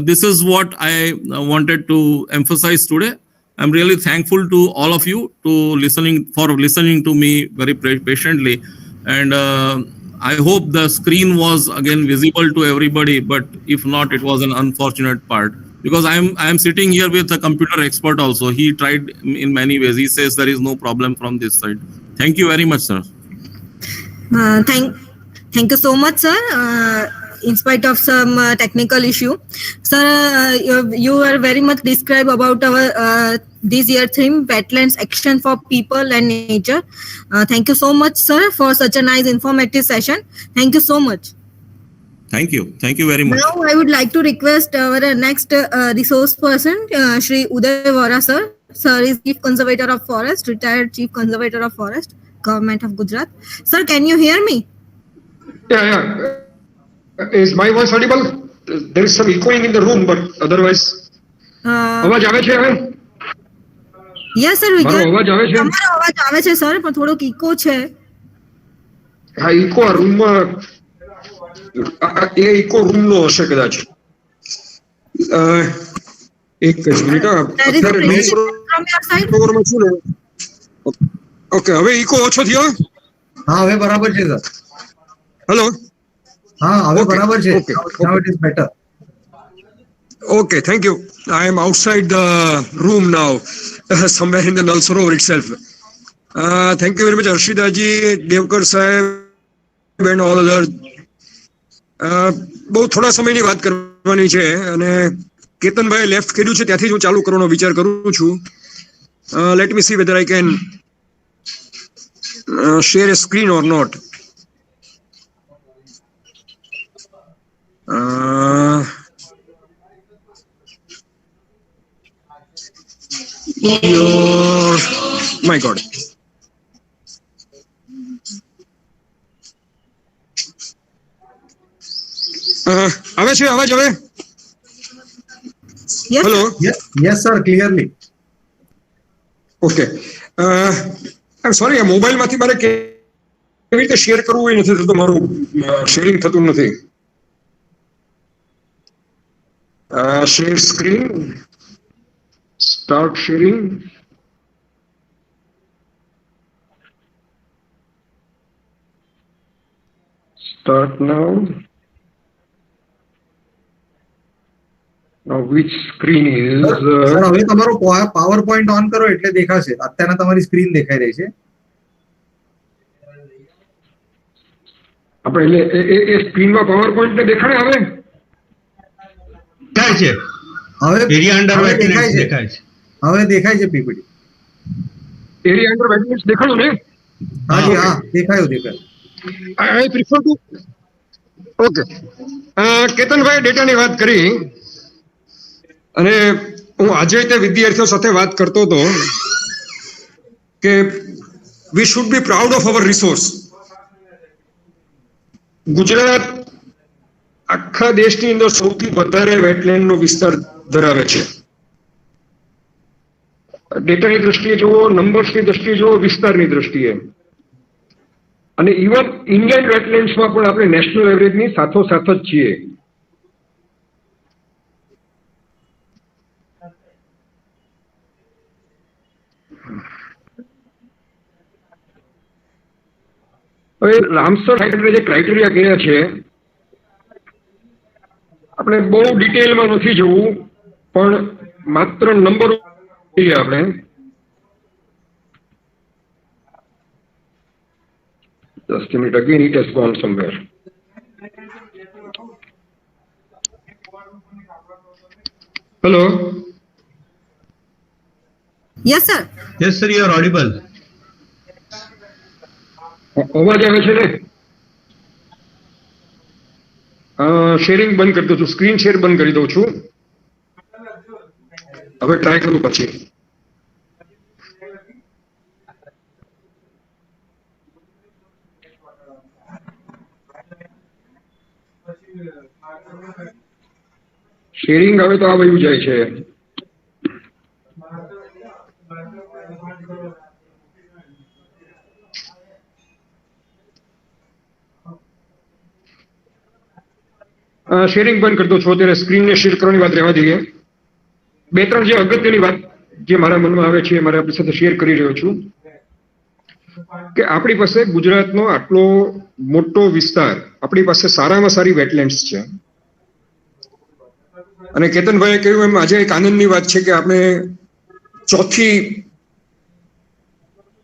this is what I wanted to emphasize today. I'm really thankful to all of you for listening to me very patiently. And I hope the screen was again visible to everybody, but if not, it was an unfortunate part. Because I'm sitting here with a computer expert also. He tried in many ways. He says there is no problem from this side. Thank you very much, sir. Thank you so much, sir. In spite of some technical issue, sir, you were very much described about our this year theme, wetlands action for people and nature. Thank you so much, sir, for such a nice informative session. Thank you so much. Thank you very much. Now I would like to request our next resource person, Shri Uday Vora, sir. Sir is Chief Conservator of Forest, retired Chief Conservator of Forest, Government of Gujarat. Sir, can you hear me? Yeah. Is my voice audible? There is some echoing in the room, but otherwise. અવાજ આવે છે હવે? Yes, sir. મારો અવાજ આવે છે? તમારો અવાજ આવે છે, સર, પણ થોડોક ઇકો છે. હા, ઇકો આ રૂમમાં એ ઇકો રૂમનો હશે કદાચ. એક જ મિનિટ. અત્યારે મેં છું ને. ઓકે, હવે ઇકો ઓછો થયો? હા, હવે બરાબર છે, સર. હેલો. હા, હવે બરાબર છે. Now it is better. Okay, thank you. I am outside the room now, somewhere in the Nal Sarovar itself. Thank you very much, Arshida ji, Devkar sahib, and all other. બહુ થોડા સમયની વાત કરવાની છે અને કેતનભાઈ લેફ્ટ કર્યું છે ત્યાંથી જ હું ચાલુ કરવાનો વિચાર કરું છું. Let me see whether I can share a screen or not. My God. આવે છે અવાજ હવે? Hello. Yes, sir, clearly. Okay. I'm sorry, આ મોબાઈલમાંથી મારે કેવી રીતે શેર કરવું એ નથી થતું, મારું શેરિંગ થતું નથી. Share screen. Start sharing. Start now. Now which screen is? Sir, હવે તમારો પાવર પોઈન્ટ ઓન કરો એટલે દેખાશે. અત્યારે તમારી સ્ક્રીન દેખાઈ રહી છે. આપણે એટલે એ સ્ક્રીનમાં પાવર પોઈન્ટ ને દેખાડે હવે? દેખાય છે. હવે એરિયા અંડર વેટલેન્ડ્સ દેખાય છે. હવે દેખાય છે પીપીટી. એરિયા અંડર વેટલેન્ડ્સ દેખાડું ને? હાજી, હા, દેખાયું. I prefer to. Okay. કેતનભાઈ ડેટાની વાત કરી અને હું આજે તે વિદ્યાર્થીઓ સાથે વાત કરતો હતો કે we should be proud of our resource. Gujarat આખા દેશની અંદર સૌથી વધારે વેટલેન્ડનો વિસ્તાર ધરાવે છે. ડેટાની દ્રષ્ટિએ જુઓ, નંબર્સની દ્રષ્ટિએ જુઓ, વિસ્તારની દ્રષ્ટિએ. અને ઇવન ઇન્ડિયન વેટલેન્ડ્સમાં પણ આપણે નેશનલ એવરેજની સાથોસાથ જ છીએ. હવે રામસર સાઇટને જે ક્રાઇટેરિયા કયા છે, આપણે બહુ ડિટેલમાં નથી જવું, પણ માત્ર નંબર આપણે just a minute, again it has gone somewhere. Hello. Yes, sir. Yes, sir, you are audible. અવાજ આવે છે ને? શેરિંગ બંધ કરી દઉં છું, સ્ક્રીન શેર બંધ કરી દઉં છું. હવે ટ્રાય કરું પછી. શેરિંગ હવે તો આ વયું જાય છે. શેરિંગ બંધ કરી દો છો. અત્યારે સ્ક્રીનને શેર કરવાની વાત રહેવા દઈએ. બે ત્રણ જે અગત્યની વાત જે મારા મનમાં આવે છે મારે આપણી સાથે શેર કરી રહ્યો છું કે આપણી પાસે ગુજરાતનો આટલો મોટો વિસ્તાર, આપણી પાસે સારામાં સારી વેટલેન્ડ્સ છે. અને કેતનભાઈએ કહ્યું એમ આજે એક આનંદની વાત છે કે આપણે ચોથી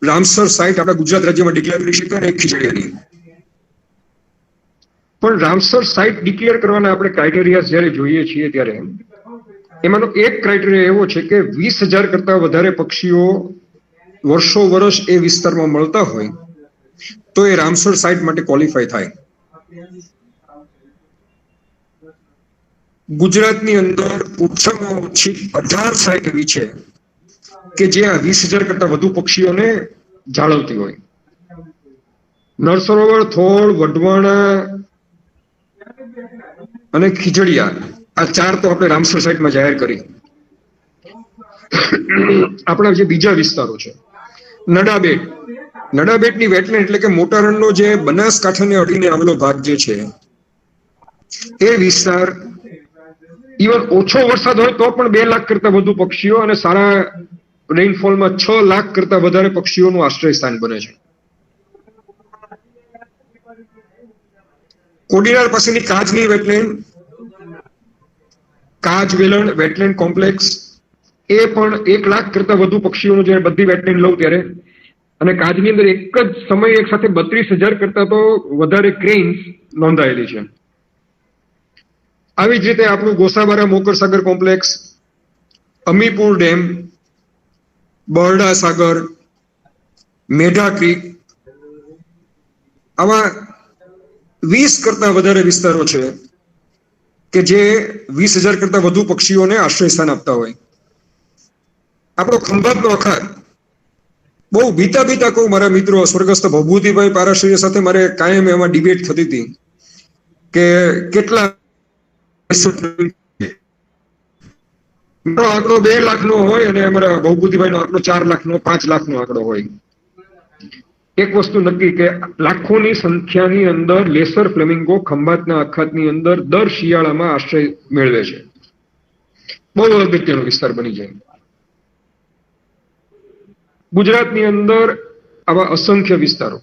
રામસર સાઇટ આપણા ગુજરાત રાજ્યમાં ડિક્લેર કરી શક્યા અને એક ખીજડીયાની. પણ રામસર સાઇટ ડિક્લેર કરવાના આપણે ક્રાઇટેરિયા જ્યારે જોઈએ છીએ ત્યારે એમાંનો એક ક્રાઇટેરિયા એવો છે કે 20,000 કરતા વધારે પક્ષીઓ વર્ષો વર્ષ એ વિસ્તારમાં મળતા હોય તો એ રામસર સાઇટ માટે ક્વોલિફાય થાય. ગુજરાતની અંદર ઓછામાં ઓછી 18 સાઇટ એવી છે કે જ્યાં 20,000 કરતા વધુ પક્ષીઓને જાળવતી હોય. નળસરોવર, થોળ, વઢવાણા અને ખીજડીયા આ 4 તો આપણે રામસર સાઇટમાં જાહેર કરી. આપણા જે બીજા વિસ્તારો છે, નડાબેટની વેટલેન્ડ એટલે કે મોટા રણનો જે બનાસકાંઠાને અડીને આવેલો ભાગ જે છે એ વિસ્તાર ઇવન ઓછો વરસાદ હોય તો પણ 2 લાખ કરતા વધુ પક્ષીઓ અને સારા રેઇનફોલમાં 6 લાખ કરતા વધારે પક્ષીઓનું આશ્રય સ્થાન બને છે. કોડીનાર પાસેની કાજની વેટલેન્ડ, કાજ વેલણ વેટલેન્ડ કોમ્પ્લેક્સ, એ પણ 1 લાખ કરતા વધુ પક્ષીઓનું જ્યારે બધી વેટલેન્ડ લઉં ત્યારે, અને કાજની અંદર એક જ સમયે એક સાથે 32,000 કરતા તો વધારે ક્રેન્સ નોંધાયેલી છે. આવી જ રીતે આપણું ગોસાબારા મોકરસાગર કોમ્પ્લેક્સ, અમીપુર ડેમ, બરડા સાગર, મેઢા ક્રીક, આવા 20 કરતા વધારે વિસ્તારો છે કે જે 20,000 કરતા વધુ પક્ષીઓને આશ્રય સ્થાન આપતા હોય. આપણો ખંભાતનો અખાત, બહુ બીતા કહું મારા મિત્રો સ્વર્ગસ્થ ભભૂતિભાઈ પારાશરીય સાથે મારે કાયમ એમાં ડિબેટ થતી હતી કે કેટલા આંકડો 2 લાખનો હોય અને અમારા ભભૂતિભાઈનો આંકડો 4 લાખનો 5 લાખનો આંકડો હોય. એક વસ્તુ નક્કી કે લાખોની સંખ્યાની અંદર લેસર ફ્લેમિંગો ખંભાતના અખાતની અંદર દર શિયાળામાં આશ્રય મેળવે છે. બહુ અગત્યનો વિસ્તાર બની જાય. ગુજરાતની અંદર આવા અસંખ્ય વિસ્તારો.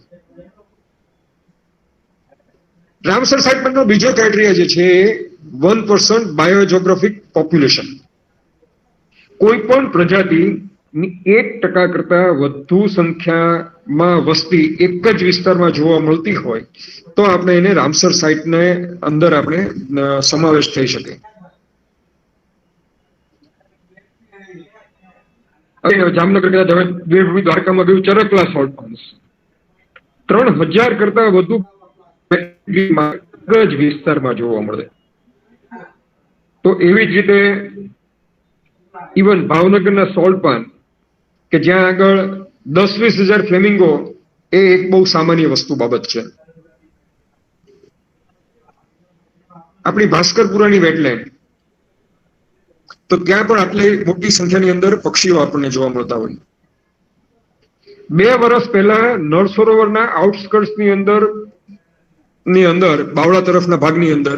રામસર સાઇટ પરનો બીજો ક્રાઇટેરિયા જે છે 1% બાયોજોગ્રાફિક પોપ્યુલેશન. કોઈ પણ પ્રજાતિની 1% કરતા વધુ સંખ્યામાં વસ્તી એક જ વિસ્તારમાં જોવા મળતી હોય તો આપણે એને રામસર સાઇટને અંદર આપણે સમાવેશ થઈ શકે. જામનગર કદાચ દેવભૂમિ દ્વારકામાં ગયું ચરકલા સોલ્ટ પાન્સ 3,000 કરતા વધુ જ વિસ્તારમાં જોવા મળે. તો એવી જ રીતે ઇવન ભાવનગરના સોલ્ટ પાન કે જ્યાં આગળ 10-20,000 ફ્લેમિંગો એ એક બહુ સામાન્ય વસ્તુ બાબત છે. આપણી ભાસ્કરપુરાની વેટલેન્ડ તો ત્યાં પણ આટલી મોટી સંખ્યાની અંદર પક્ષીઓ આપણને જોવા મળતા હોય. 2 વર્ષ પહેલા નળસરોવરના આઉટસ્કર્ટ્સની અંદર બાવળા તરફના ભાગની અંદર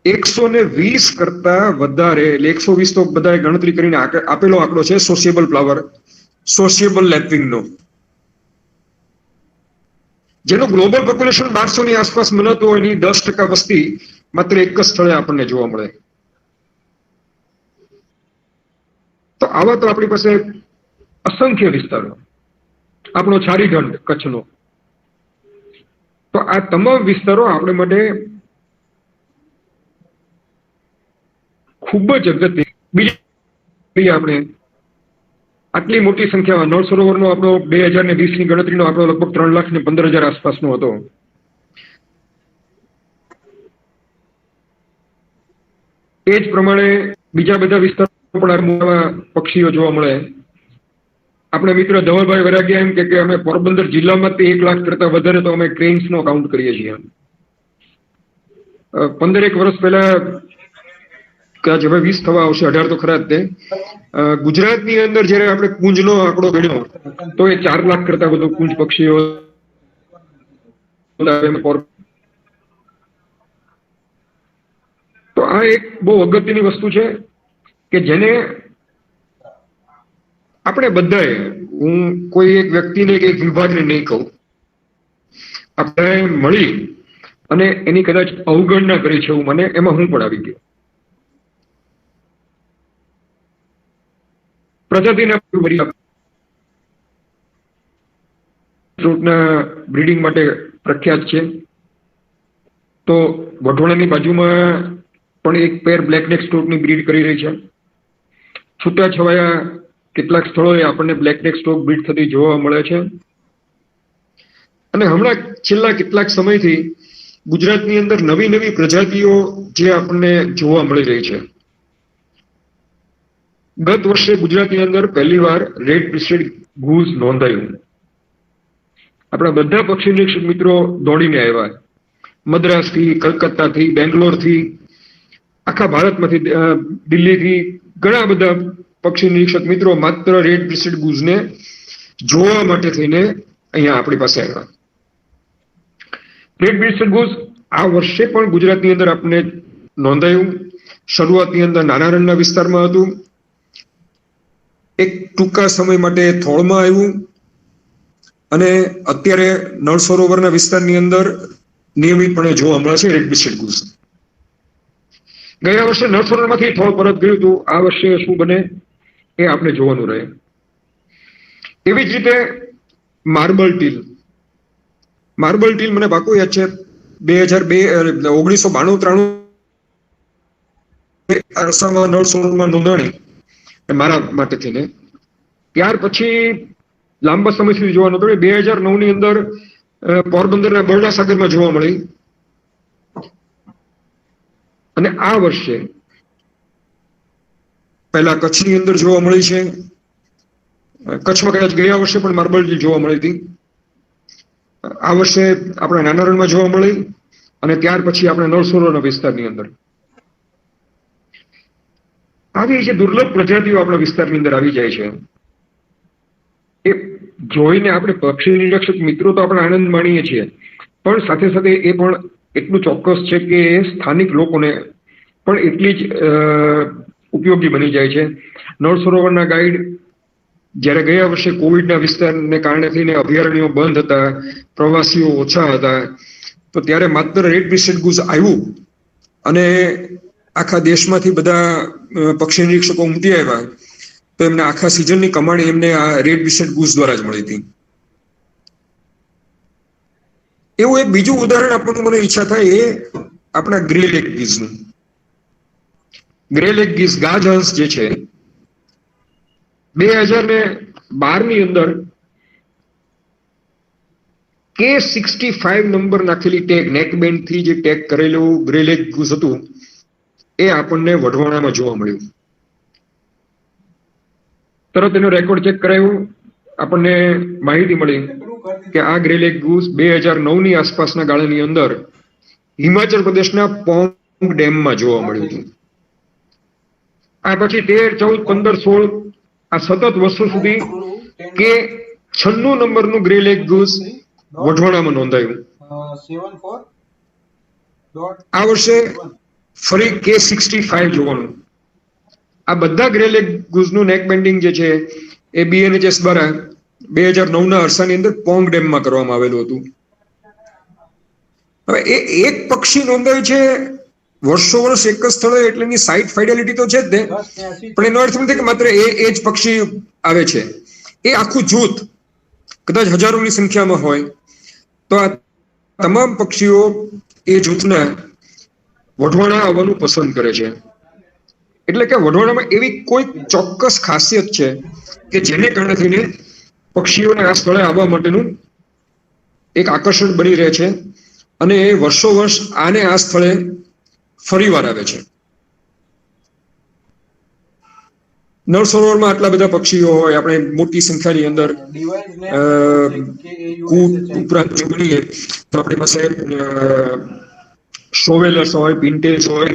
120 કરતા વધારે, એટલે 120 તો બધાએ ગણતરી કરીને આપેલો આંકડો છે સોશિયેબલ ફ્લાવર, સોશિયેબલ લેપવિંગનો, જેનું ગ્લોબલ પોપ્યુલેશન 1200 ની આસપાસ મનાતું હોય એની 10% વસ્તી માત્ર એક જ સ્થળે આપણને જોવા મળે. તો આવા તો આપણી પાસે અસંખ્ય વિસ્તારો. આપણો છારીગઢ કચ્છનો, તો આ તમામ વિસ્તારો આપણે માટે ખૂબ જ અગત્ય. બીજી આપણે આટલી મોટી સંખ્યામાં નળ સરોવરનો આપણો 2020 ની ગણતરીનો આંકડો લગભગ 3,15,000 આસપાસનો હતો. એ જ પ્રમાણે બીજા બધા વિસ્તારોમાં પણ પક્ષીઓ જોવા મળે. આપણે મિત્ર ધવલભાઈ વરાગિયા એમ કે અમે પોરબંદર જિલ્લામાં 1 લાખ કરતા વધારે તો અમે ક્રેન્સ નો કાઉન્ટ કરીએ છીએ. 15 વર્ષ પહેલા કદાચ હવે 20 થવા આવશે, 18 તો ખરા જ તે. ગુજરાતની અંદર જયારે આપણે કુંજનો આંકડો ગણ્યો તો એ 4 લાખ કરતા વધુ કુંજ પક્ષીઓ. તો આ એક બહુ અગત્યની વસ્તુ છે કે જેને આપણે બધાએ, હું કોઈ એક વ્યક્તિને કે એક વિભાગને નહીં કહું, આપણે મળી અને એની કદાચ અવગણના કરી છે એવું મને એમાં હું પણ આવી ગયો. પ્રજાતિના બ્રીડિંગ માટે પ્રખ્યાત છે. તો વઢવાણાની બાજુમાં પણ એક પેર બ્લેકનેક સ્ટોકની બ્રીડ કરી રહી છે. છૂટાછવાયા કેટલાક સ્થળોએ આપણને બ્લેકનેક સ્ટોક બ્રીડ થતી જોવા મળે છે. અને હમણાં છેલ્લા કેટલાક સમયથી ગુજરાતની અંદર નવી નવી પ્રજાતિઓ જે આપણને જોવા મળી રહી છે. ગત વર્ષે ગુજરાતની અંદર પહેલીવાર રેડ બ્રેસ્ટેડ ગૂઝ નોંધાયું. આપણા બધા પક્ષી નિરીક્ષક મિત્રો દોડીને આવ્યા. મદ્રાસથી, કલકત્તાથી, બેંગ્લોરથી, આખા ભારતમાંથી, દિલ્હીથી ઘણા બધા પક્ષી નિરીક્ષક મિત્રો માત્ર રેડ બ્રેસ્ટેડ ગૂઝને જોવા માટે થઈને અહીંયા આપણી પાસે આવ્યા. રેડ બ્રેસ્ટેડ ગૂઝ આ વર્ષે પણ ગુજરાતની અંદર આપણે નોંધાયું. શરૂઆતની અંદર નાના રણના વિસ્તારમાં હતું, એક ટૂંકા સમય માટે થોળમાં આવ્યું અને અત્યારે નળ સરોવરના વિસ્તારની અંદર નિયમિતપણે જોવા મળે છે રેડ બ્રેસ્ટેડ ગૂઝ. ગયા વર્ષે નળ સરોવરમાંથી થોળ પરત ગયું હતું. આ વર્ષે શું બને એ આપણે જોવાનું રહે. એવી જ રીતે માર્બલ ટીલ મને પાકું યાદ છે 1992-93 અરસામાં નળ સરોવરમાં નોંધાણી મારા માટે થઈને. ત્યાર પછી લાંબા સમય સુધી જોવા નતો. 2009ની અંદર પોરબંદરના બરડા સાગરમાં જોવા મળી અને આ વર્ષે પહેલા કચ્છની અંદર જોવા મળી છે. કચ્છમાં કદાચ ગયા વર્ષે પણ માર્બલ જોવા મળી હતી. આ વર્ષે આપણા નાના રણમાં જોવા મળી અને ત્યાર પછી આપણે નળ સરોવરના વિસ્તારની અંદર આવી જે દુર્લભ પ્રજાતિઓ આપણા વિસ્તારની અંદર આવી જાય છે. એ જોઈને આપણે પક્ષી નિરીક્ષક મિત્રો તો આપણે આનંદ માણીએ છીએ, પણ સાથે સાથે એ પણ એટલું ચોક્કસ છે કે સ્થાનિક લોકોને પણ એટલી જ ઉપયોગી બની જાય છે. નળ સરોવરના ગાઈડ જ્યારે ગયા વર્ષે કોવિડના વિસ્તારને કારણે થઈને અભયારણ્યો બંધ હતા, પ્રવાસીઓ ઓછા હતા, તો ત્યારે માત્ર રેડ બ્રેસ્ટેડ ગૂઝ આવ્યું અને આખા દેશમાંથી બધા પક્ષી નિરીક્ષકો ઉમટી આવ્યા તો એમને આખા સિઝનની કમાણી એમને આ રેડ બ્રેસ્ટેડ ગૂઝ દ્વારા જ મળી હતી. એવું એક બીજું ઉદાહરણ આપવાનું મને ઈચ્છા થાય એ આપણા ગ્રે લેગ ગીઝનું. ગ્રે લેગ ગીઝ ગાજહંસ જે છે 2012ની અંદર K65 નંબર નાખેલી ટેગ, નેકબેન્ડ થી જે ટેગ કરેલું ગ્રે લેગ ગૂઝ હતું એ આપણને વઢવાણામાં જોવા મળ્યું. તરત એનો રેકોર્ડ ચેક કરાયો, આપણને માહિતી મળી કે આ ગ્રે લેગ ગૂઝ 2009ની આસપાસના ગાળાની અંદર હિમાચલ પ્રદેશના પોંગ ડેમમાં જોવા મળ્યું હતું. આ પછી 13, 14, 15, 16 આ સતત વર્ષો સુધી કે 96 નંબરનું ગ્રે લેગ ગૂઝ વઢવાણામાં નોંધાયું. આ વર્ષે ફરી K65 જોવાનું. આ બધા ગ્રે લેગ ગૂઝનું નેક બેન્ડિંગ જે છે એ BNHS દ્વારા 2009ના અરસાની અંદર પોંગ ડેમમાં કરવામાં આવેલું હતું. હવે એ એક પક્ષી નોંધાયું છે વર્ષો વર્ષ એક જ સ્થળે, એટલે એની સાઇટ ફાઇડેલિટી તો છે જ ને, પણ એનો અર્થ નથી કે માત્ર એ જ પક્ષી આવે છે. એ આખું જૂથ કદાચ હજારોની સંખ્યામાં હોય તો આ તમામ પક્ષીઓ એ જૂથના વઢવાણા આવવાનું પસંદ કરે છે. એટલે કે વઢવાણામાં એવી કોઈ ચોક્કસ ખાસિયત છે કે જેને કારણે થઈને પક્ષીઓને આ સ્થળે આવવા માટેનું એક આકર્ષણ બની રહે છે અને એ વર્ષો વર્ષ આને આ સ્થળે ફરીવાર આવે છે. નળ સરોવરમાં આટલા બધા પક્ષીઓ હોય, આપણે મોટી સંખ્યાની અંદર કૂટ ઉપરાંત જોડીએ તો આપણી પાસે શોવેલર્સ હોય, પિન્ટેજ હોય,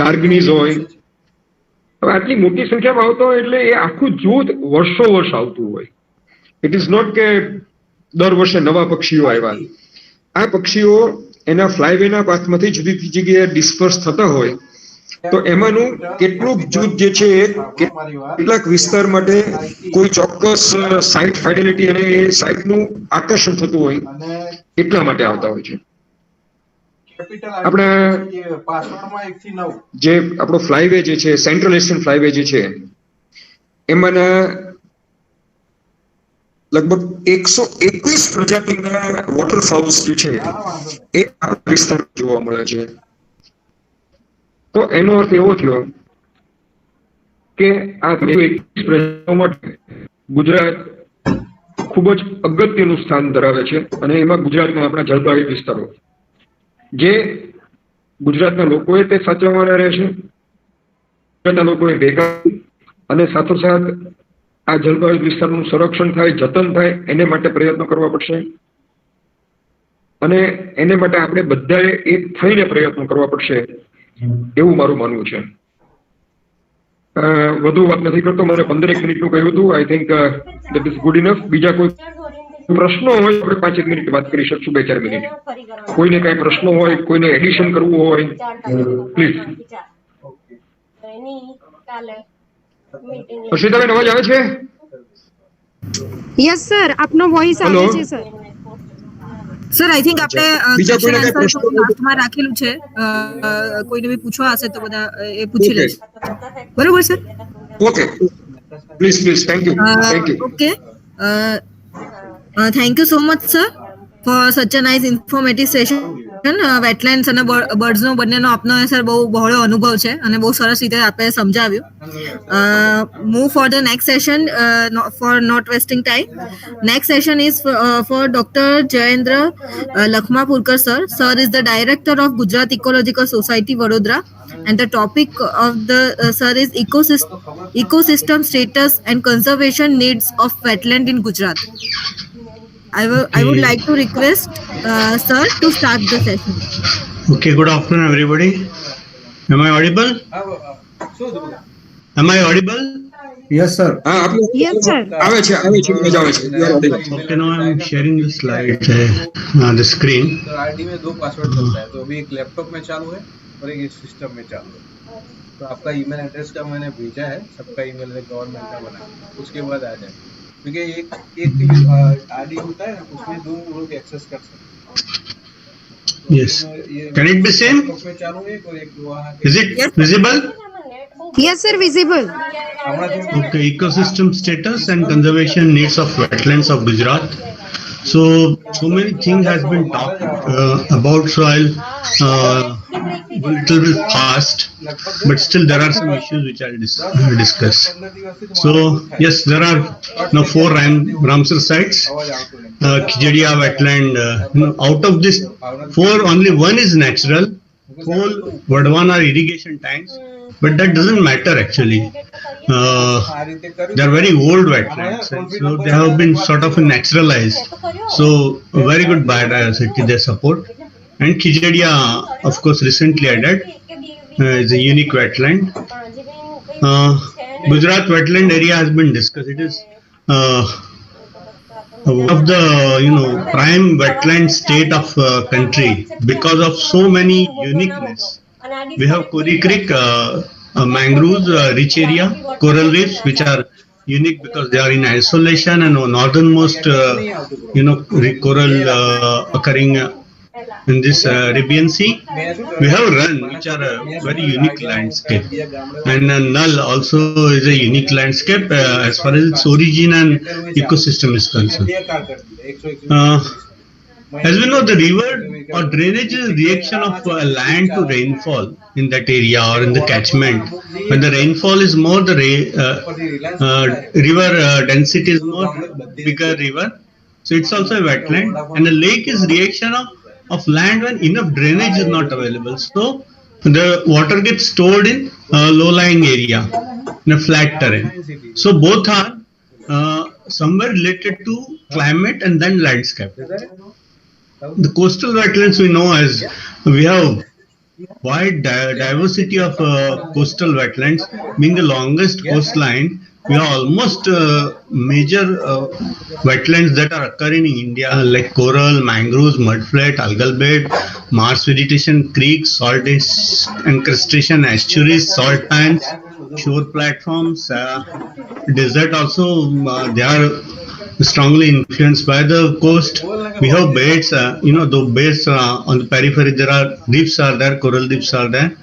ગાર્ગનીઝ હોય. હવે આટલી મોટી સંખ્યામાં આવતો હોય એટલે એ આખું જૂથ વર્ષો વર્ષ આવતું હોય. ઇટ ઇઝ નોટ કે દર વર્ષે નવા પક્ષીઓ આવ્યા. આ પક્ષીઓ એના ફ્લાયવેના પાથમાંથી જુદી જુદી જગ્યાએ ડિસ્પર્સ થતા હોય તો એમાંનું કેટલુંક જૂથ જે છે કેટલાક વિસ્તાર માટે કોઈ ચોક્કસ સાઇટ ફાઇડેલિટી અને એ સાઇટનું આકર્ષણ થતું હોય એટલા માટે આવતા હોય છે. આપણે જે આપણો ફ્લાયવે જે છે, સેન્ટ્રલ એશિયન ફ્લાયવે જે છે, એમાંના લગભગ 121 પ્રજાતિના વોટરફાઉલ્સ જે છે એ આ વિસ્તાર જોવા મળે છે. તો એનો અર્થ એવો થયો કે આ 121 પ્રજાતિઓ માટે ગુજરાત ખૂબ જ અગત્યનું સ્થાન ધરાવે છે. અને એમાં ગુજરાતના આપણા જળવાયુ વિસ્તારો જે ગુજરાતના લોકોએ તે સાચવવાના રહેશે, ગુજરાતના લોકોએ ભેગા અને સાથોસાથ આ જળવાયુ વિસ્તારનું સંરક્ષણ થાય, જતન થાય એને માટે પ્રયત્નો કરવા પડશે. અને એને માટે આપણે બધાએ એક થઈને પ્રયત્નો કરવા પડશે એવું મારું માનવું છે. વધુ વાત નથી કરતો, મને 15 મિનિટનું કહ્યું હતું. I think that is good enough. બીજા કોઈ પ્રશ્નો હોય આપણે 5 મિનિટ વાત કરી શકશું, 2-4 મિનિટ. કોઈને કઈ પ્રશ્નો હોય, કોઈને એડિશન કરવું હોય, પ્લીઝ. અશ્વિતાબેન અવાજ આવે છે? યસ સર, આપનો વોઇસ આવે છે સર. સર આઈ થિંક આપણે ક્વેશ્ચન આન્સર લાસ્ટમાં રાખેલું છે. કોઈને બી પૂછવા હશે તો બધા એ પૂછી લેશે. બરોબર સર? Okay, please please. Thank you. Okay, thank you so much sir for such a nice informative session. Wetlands અને બર્ડ્સનો બંનેનો આપનો સર બહુ બહોળો અનુભવ છે અને બહુ સરસ રીતે આપણે સમજાવ્યું. Move for the next session for not wasting time. Next session is for Dr. Jayendra Lakhmapurkar sir. Sir is the director of Gujarat Ecological Society, Vadodara, and the topic of the sir is ecosystem status and conservation needs of wetland in Gujarat. I would like to request sir to start the session. Okay, good afternoon everybody. Am I audible? Am I audible? Yes sir. Yes sir. આવે છે. Okay, now I'm sharing the slide, the screen. तो ID में 2 password चलता है, तो अभी एक laptop में चालू है और एक सिस्टम में चालू है. तो आपका ईमेल एड्रेस का मैंने भेजा है, सबका ईमेल गवर्नमेंट का बना, उसके बाद आ जाए. क्योंकि एक आईडी होता है ना, उसमें 2 लोग एक्सेस कर सकते हैं. Yes. Can it be same? Is it visible? Yes sir, visible. Okay, ecosystem status and conservation needs of wetlands of Gujarat. So many things has been talked about, so I'll a little bit fast, but still there are some issues which I'll discuss. So yes, there are now 4 Ramsar sites, Khijadia wetland. Out of this 4, only 1 is natural. 1 are irrigation tanks, but that doesn't matter actually. They are very old wetlands, so they have been sort of naturalized. So a very good biodiversity they support. And Khijadia, of course, recently added, is a unique wetland. Gujarat wetland area has been discussed. It is one of the prime wetland state of country because of so many uniqueness. We have Kori Creek, mangroves, rich area, coral reefs, which are unique because they are in isolation, and northernmost coral occurring in this Arabian Sea. We have Run, which are a very unique landscape, and Null also is a unique landscape as far as its origin and ecosystem is concerned. As we know, the river or drainage is a reaction of land to rainfall in that area or in the catchment. When the rainfall is more, the river density is more, bigger river. So it's also a wetland, and a lake is reaction of land when enough drainage is not available. So the water gets stored in low-lying area, in a flat terrain. So both are somewhere related to climate and then landscape. The coastal wetlands we know as we have wide diversity of coastal wetlands. Being the longest coastline, we have almost major wetlands that are occurring in India like coral, mangroves, mudflat, algal bed, marsh vegetation, creeks, salt encrustation, estuaries, salt pans, shore platforms, desert also. They are strongly influenced by the coast. We have beds, the beds on the periphery. There are reefs are there, coral reefs are there.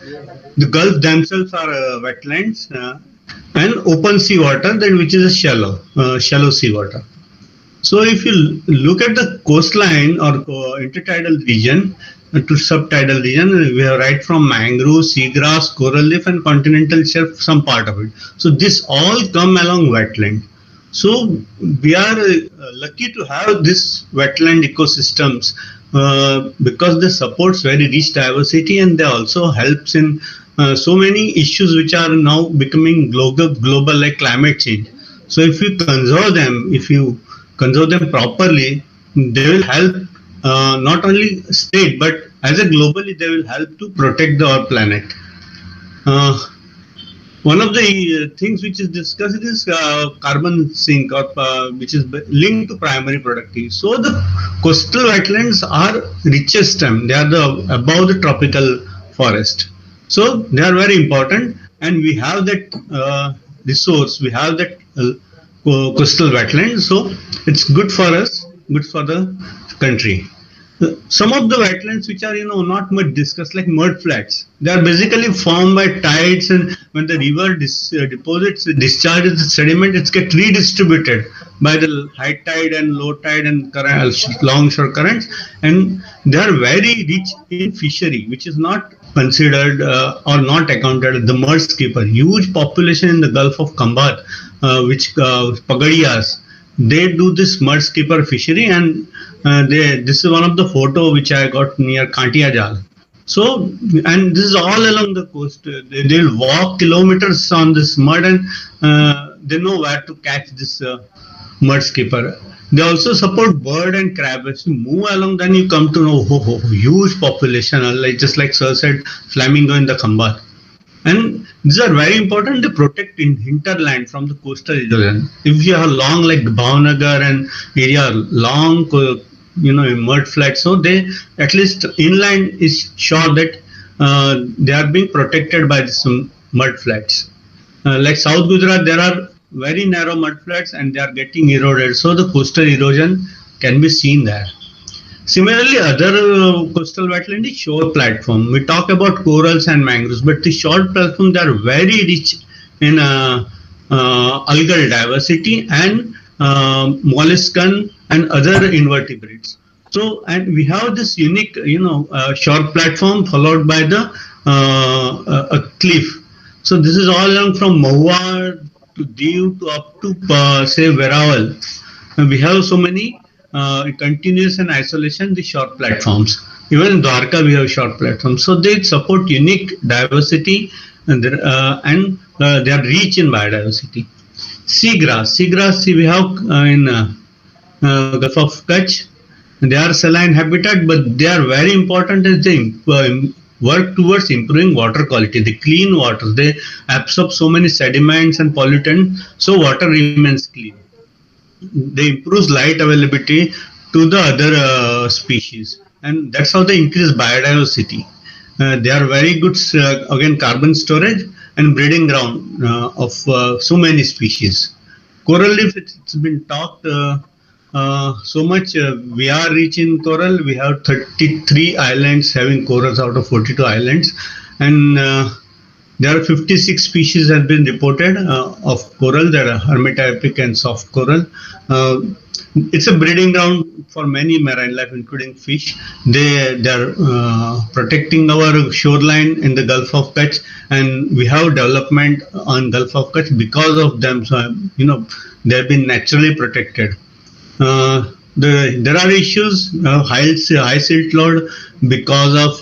The Gulf themselves are wetlands and open sea water, then which is a shallow sea water. So if you look at the coastline or intertidal region to subtidal region, we have right from mangrove, seagrass, coral reef and continental shelf, some part of it. So this all come along wetland. So we are lucky to have this wetland ecosystems because they supports very rich diversity and they also helps in so many issues which are now becoming global like climate change. So if you conserve them properly, they will help not only state but as a globally they will help to protect our planet. One of the things which is discussed is carbon sink, or which is linked to primary productivity. So the coastal wetlands are richest, they are above the tropical forest. So they are very important, and we have that resource. We have that coastal wetland. So it's good for us, good for the country. Some of the wetlands which are not much discussed, like mud flats, they are basically formed by tides, and when the river discharges the sediment, it gets redistributed by the high tide and low tide and longshore currents, and they are very rich in fishery, which is not considered or not accounted. The Mudskipper, huge population in the Gulf of Khambat, which Pagadiyas, they do this Mudskipper fishery, and this is one of the photo which I got near Kantia Jal. So, and this is all along the coast. They'll walk kilometers on this mud, and they know where to catch this Mudskipper. They also support bird and crab. As you move along, then you come to know huge population, like Sir said, flamingo in the Khambat. And these are very important. They protect hinterland from the coastal erosion. If you have long like Bhavnagar and area, long mud flats, so they at least inland is sure that they are being protected by some mud flats. Like South Gujarat, there are very narrow mud flats and they are getting eroded. So the coastal erosion can be seen there. Similarly, other coastal wetland is shore platform. We talk about corals and mangroves, but the shore platform, they are very rich in algal diversity and molluscan and other invertebrates. So, and we have this unique, shore platform followed by the a cliff. So this is all along from Mahua to Diu to up to say Veraval. And we have so many continuous and isolation the shore platforms. Even in Dwarka we have shore platforms. So they support unique diversity and they are rich in biodiversity. Seagrass we have in Gulf of Kutch. They are saline habitat, but they are very important as they work towards improving water quality. The clean water, they absorb so many sediments and pollutants, so water remains clean. They improve light availability to the other species, and that's how they increase biodiversity. They are very good, again, carbon storage and breeding ground of so many species. Coral reef, it's been talked so much. We are rich in coral. We have 33 islands having corals out of 42 islands, and there are 56 species have been reported of coral. There are hermitapic and soft coral. It's a breeding ground for many marine life, including fish. They are protecting our shoreline in the Gulf of Kutch, and we have development on Gulf of Kutch because of them. So they have been naturally protected. there are issues, high silt load because of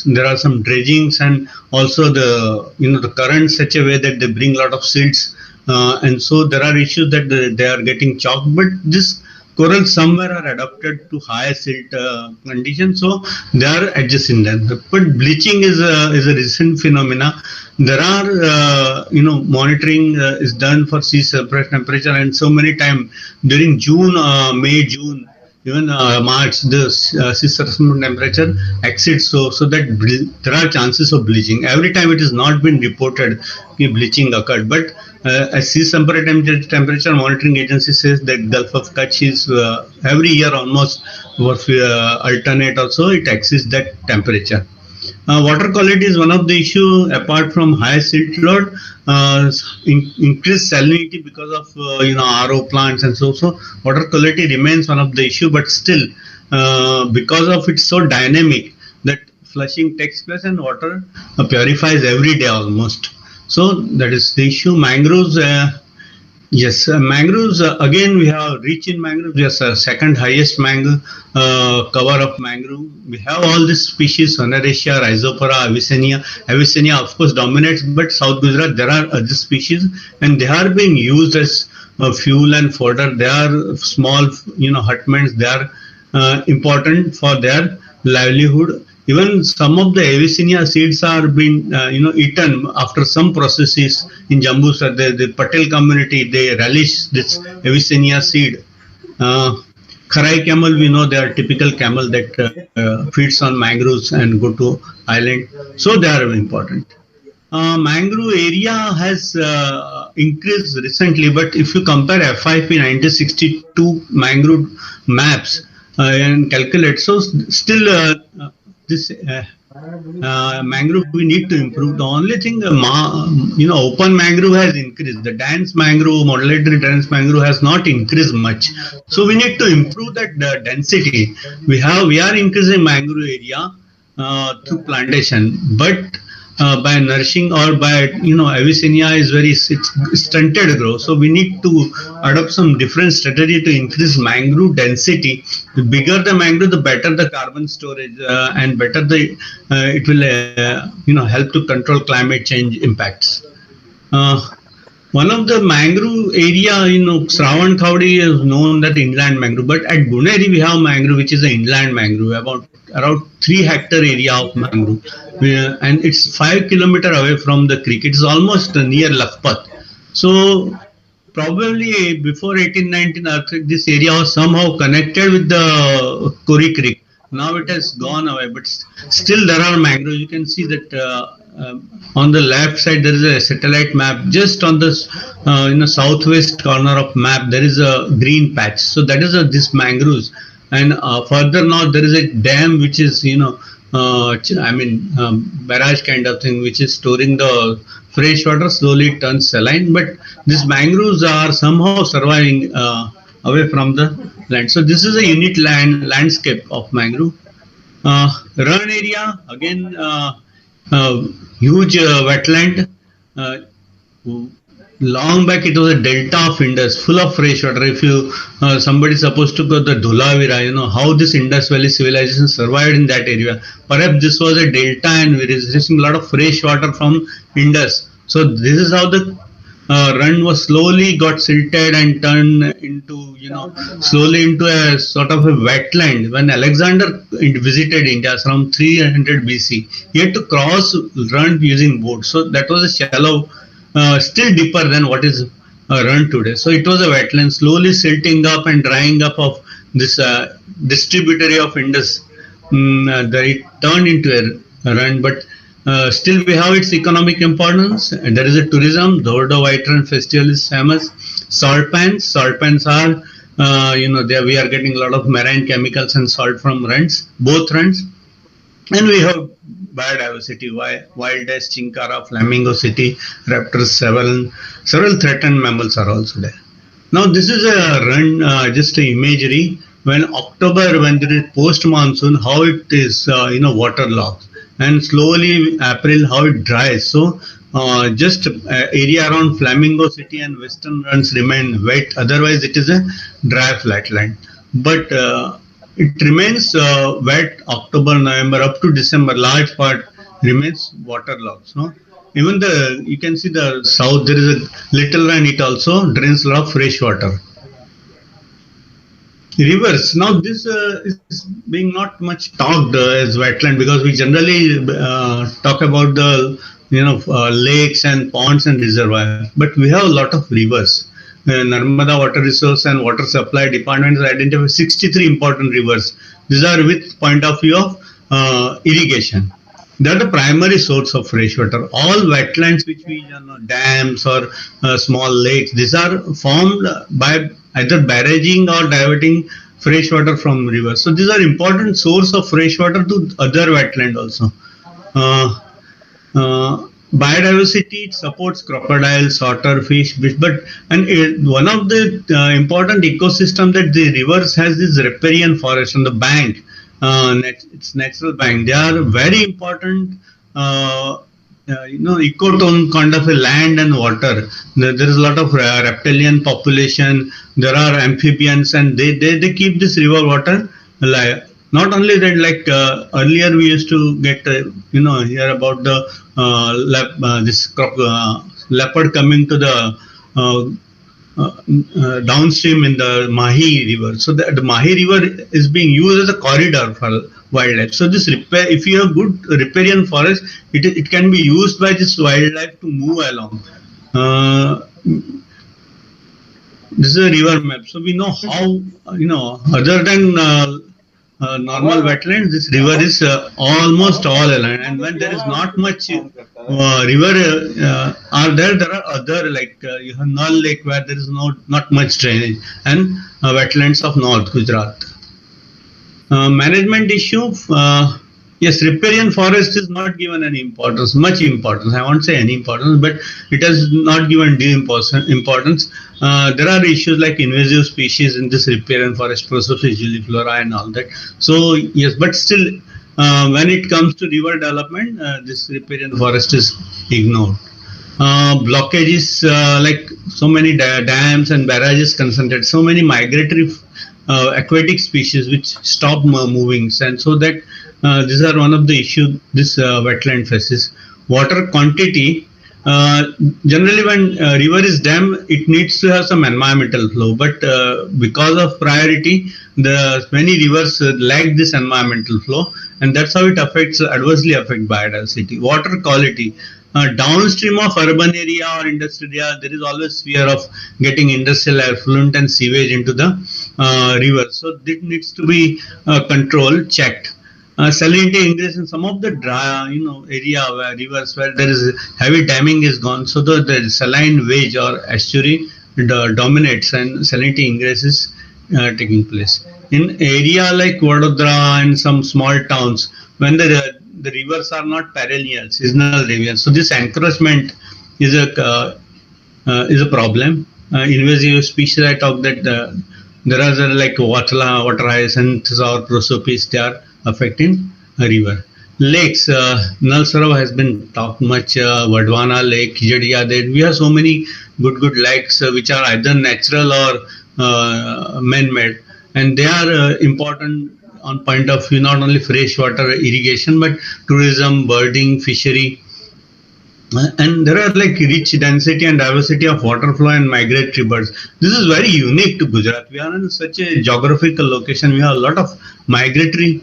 there are some dredgings, and also the current such a way that they bring a lot of silts, and so there are issues that they are getting chopped. But this corals somewhere are adapted to higher silt conditions, so they are adjusting them. But bleaching is a recent phenomena. There are monitoring is done for sea surface temperature, and so many times during June, May, June, even March, the sea surface temperature exceeds so that there are chances of bleaching. Every time it has not been reported bleaching occurred, but a sea surface temperature monitoring agency says that Gulf of Kutch is every year almost alternate also it exceeds that temperature. Water quality is one of the issue apart from high silt load, increased salinity because of RO plants, and so water quality remains one of the issue, but still because of it's so dynamic that flushing takes place and water purifies every day almost. So that is the issue. Mangroves, yes, mangroves, again we have rich in mangroves. Yes, second highest mangrove cover of mangrove. We have all these species: Onaretia, Rhizopora, Avicennia. Avicennia of course dominates, but South Gujarat there are other species, and they are being used as fuel and fodder. They are small, hutments. They are important for their livelihood. Even some of the Avicennia seeds are being, eaten after some processes in Jambu. So the Patel community, they relish this Avicennia seed. Kharai camel, we know they are typical camel that feeds on mangroves and go to island. So they are important. Mangrove area has increased recently, but if you compare FIP 1962 mangrove maps and calculate, so still this mangrove we need to improve. The only thing, open mangrove has increased. The dense mangrove, modulatory dense mangrove has not increased much. So we need to improve that density. We are increasing mangrove area through plantation, but by nourishing or by Avicennia is very stunted growth. So we need to adopt some different strategy to increase mangrove density. The bigger the mangrove, the better the carbon storage and better the it will help to control climate change impacts. One of the mangrove area, Sravan Khawdi is known that inland mangrove, but at Guneri we have mangrove which is an inland mangrove, about around 3 hectare area of mangrove, and it's 5 kilometers away from the creek. It's almost near Lakhpat. So probably before 1819 earthquake, this area was somehow connected with the Kori Creek. Now it has gone away, but still there are mangroves. You can see that on the left side there is a satellite map. Just on the southwest corner of map there is a green patch. So that is this mangroves. And further north there is a dam which is barrage kind of thing, which is storing the fresh water, slowly turns saline. But these mangroves are somehow surviving away from the land. So this is a unique landscape of mangrove. Run area, again huge wetland. Long back it was a delta of Indus, full of fresh water. If you somebody is supposed to go to the Dholavira, how this Indus Valley civilization survived in that area. Perhaps this was a delta and we are receiving a lot of fresh water from Indus. So this is how the run was slowly got silted and turned into, slowly into a sort of a wetland. When Alexander visited India around 300 BC, he had to cross run using boats. So that was a shallow, still deeper than what is run today. So it was a wetland slowly silting up and drying up of this distributary of Indus. It turned into a run, but still we have its economic importance. And there is a tourism. The Dhordo White Run Festival is famous. Salt pans. Salt pans are, there we are getting a lot of marine chemicals and salt from runs, both runs. And we have biodiversity, wild ass, chinkara, flamingo city, raptors, several threatened mammals are also there. Now this is a run, just a imagery. When October, when there is post monsoon, how it is, waterlogged, and slowly April how it dries. So just area around Flamingo City and western runs remain wet. Otherwise, it is a dry flatland. but it remains wet October, November up to December. Large part remains waterlogged. So even you can see the south, there is a little and it also drains a lot of fresh water. Rivers. Now this is being not much talked as wetland, because we generally talk about the lakes and ponds and reservoirs, but we have a lot of rivers. Narmada Water Resource and Water Supply Department has identified 63 important rivers. These are with point of view of irrigation. They are the primary source of fresh water. All wetlands which we dams or small lakes, these are formed by either barraging or diverting fresh water from rivers. So these are important source of fresh water to other wetland also. Biodiversity, it supports crocodiles, otter, fish, but one of the important ecosystem that the rivers has this riparian forest on the bank. Its natural bank. They are very important, ecotone kind of a land and water. There is a lot of reptilian population. There are amphibians, and they keep this river water alive. Not only that, like earlier we used to get hear about the leopard coming to the downstream in the Mahi River. So the Mahi River is being used as a corridor for wildlife. So this if you have good riparian forest, it can be used by this wildlife to move along. This is a river map. So we know how, other than normal wetlands, this river is almost all aligned. And when there is not much river are there are other, like you have Nal Lake, where there is not much drainage, and wetlands of North Gujarat. Management issue. Yes, riparian forest is not given any importance, much importance. I won't say any importance, but it has not given due importance. There are issues like invasive species in this riparian forest, Prosopis juliflora and all that. So yes, but still, when it comes to river development, this riparian forest is ignored. Blockages, like so many dams and barrages concentrate, so many migratory aquatic species which stop moving, and so that these are one of the issues this wetland faces. Water quantity. Generally, when river is dam, it needs to have some environmental flow, but because of priority, many rivers lack this environmental flow, and that's how it adversely affects biodiversity. Water quality. Downstream of urban area or industrial area, there is always fear of getting industrial effluent and sewage into the river. So this needs to be controlled, checked. Salinity ingress in some of the dry, area where rivers where there is heavy damming is gone, so the saline wedge or estuary dominates and salinity ingress is taking place. In area like Vadodara and some small towns, when the rivers are not perennial, seasonal rivers, so this encroachment is a problem. Invasive species, I talked that there are like water hyacinths or prosopis, they are affecting a river. Lakes, Nal Sarovar has been talked much, Vadwana Lake, Kijadia, we have so many good lakes which are either natural or man-made, and they are important on point of view not only freshwater irrigation but tourism, birding, fishery, and there are like rich density and diversity of water flow and migratory birds. This is very unique to Gujarat. We are in such a geographical location. We have a lot of migratory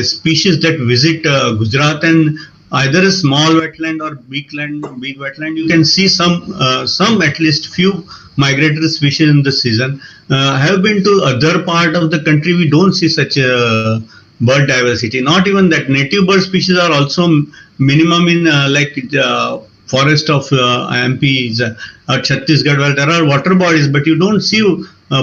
species that visit Gujarat, and either a small wetland or big wetland, you can see some at least few migratory species in the season. I have been to other part of the country, we don't see such a bird diversity. Not even that, native bird species are also minimum in forest of MPs or Chhattisgarh, where there are water bodies, but you don't see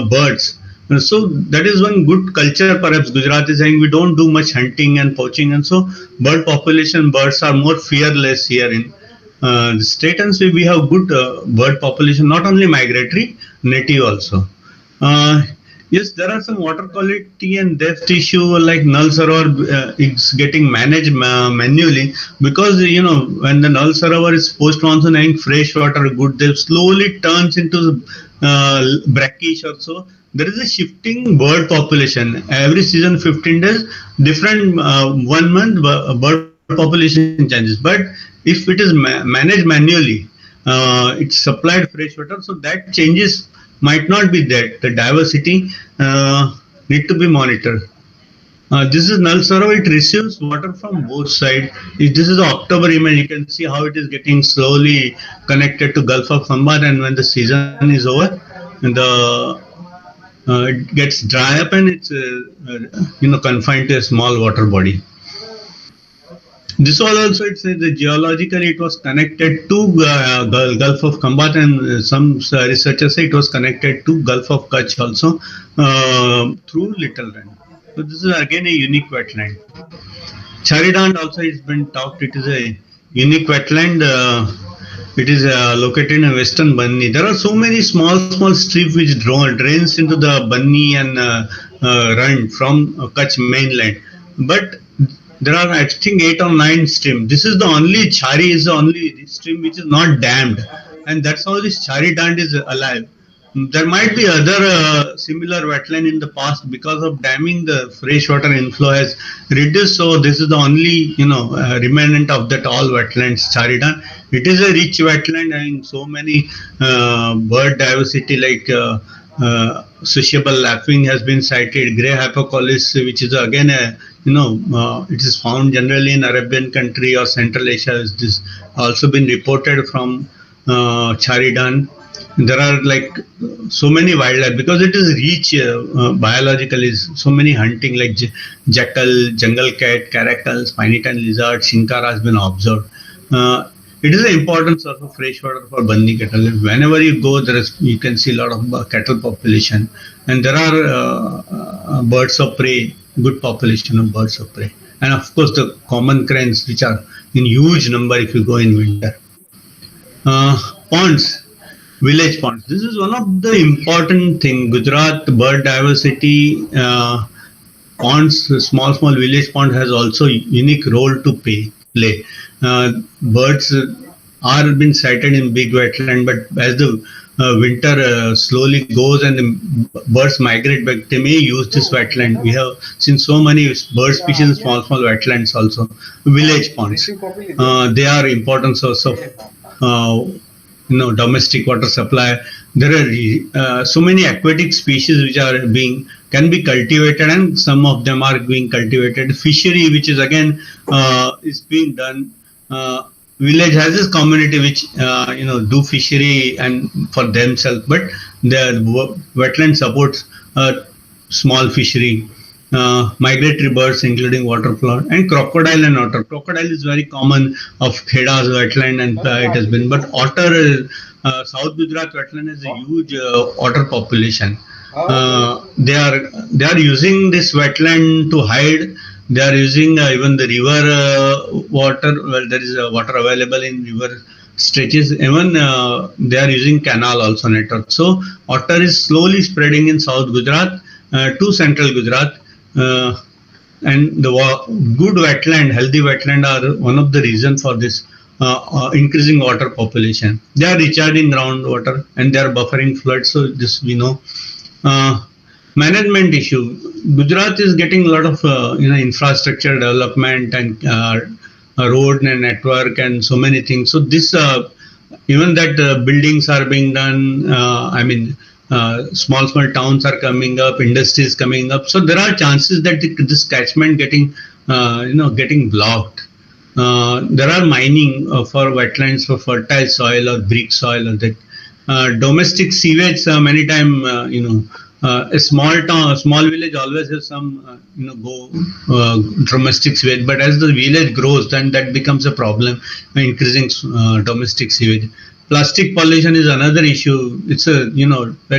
birds. So that is one good culture. Perhaps Gujarat is saying we don't do much hunting and poaching, and so bird population, birds are more fearless here in the state, and so we have good bird population, not only migratory, native also. Yes, there are some water quality and depth issue like Nal Sarovar is getting managed manually, because when the Nal Sarovar is post-monsoon having fresh water, good depth, slowly turns into brackish or so. there is a shifting bird population. Every season, 15 days, different 1 month bird population changes. But if it is managed manually, it's supplied fresh water, so that changes might not be there. The diversity need to be monitored. This is Nal Sarovar. It receives water from both sides. This is the October image. You can see how it is getting slowly connected to Gulf of Khambat, and when the season is over, and it gets dry up and it's confined to a small water body. This was also, it says, geologically it was connected to Gulf of Khambat, and some researchers say it was connected to Gulf of Kutch also through Little Rand. So this is again a unique wetland. Charidand also has been talked. It is a unique wetland. It is located in western Banni. There are so many small streams which drains into the Banni and Rand from Kutch mainland. But there are, I think, 8 or 9 streams. This is the only, Chari is the only stream which is not dammed. And that's how this Charidand is alive. There might be other similar wetland in the past. Because of damming, the freshwater inflow has reduced. So this is the only, remnant of that all wetlands, Charidan. It is a rich wetland and so many bird diversity like Susceptible lapwing has been cited. Grey hypocolis, which is again a, it is found generally in Arabian country or Central Asia. This also been reported from Charidan. There are like so many wildlife because it is rich biologically. So many hunting like jackal, jungle cat, caracal, spiny-tailed lizard, shinkara has been observed. It is an important source of fresh water for Bandi cattle. Whenever you go, you can see a lot of cattle population, and there are birds of prey, good population of birds of prey, and of course the common cranes, which are in huge number if you go in winter. Ponds. Village ponds. This is one of the important thing. Gujarat bird diversity ponds, small village pond has also unique role to play. Birds are been sighted in big wetland, but as the winter slowly goes and the birds migrate back, they may use this wetland. We have seen so many bird species in small wetlands also. Village ponds. They are important source of domestic water supply. There are so many aquatic species which are can be cultivated, and some of them are being cultivated. Fishery, which is again is being done. Village has this community which do fishery and for themselves, but the wetland supports small fishery. Migratory birds including waterfowl and crocodile and otter. Crocodile is very common of Kheda's wetland, and it has been, but otter, South Gujarat wetland has a huge otter population. They are using this wetland to hide. They are using even the river water. Well, there is water available in river stretches. Even they are using canal also network. So otter is slowly spreading in South Gujarat to Central Gujarat. And the good wetland, healthy wetland are one of the reasons for this increasing water population. They are recharging groundwater and they are buffering floods. So this we know. Management issue. Gujarat is getting a lot of infrastructure development and road and network and so many things. So this even that buildings are being done. Small towns are coming up, industries coming up. So there are chances that this catchment getting blocked. There are mining for wetlands for fertile soil or brick soil or that. Domestic sewage many time a small village always has some domestic sewage, but as the village grows, then that becomes a problem, increasing domestic sewage. Plastic pollution is another issue. It's a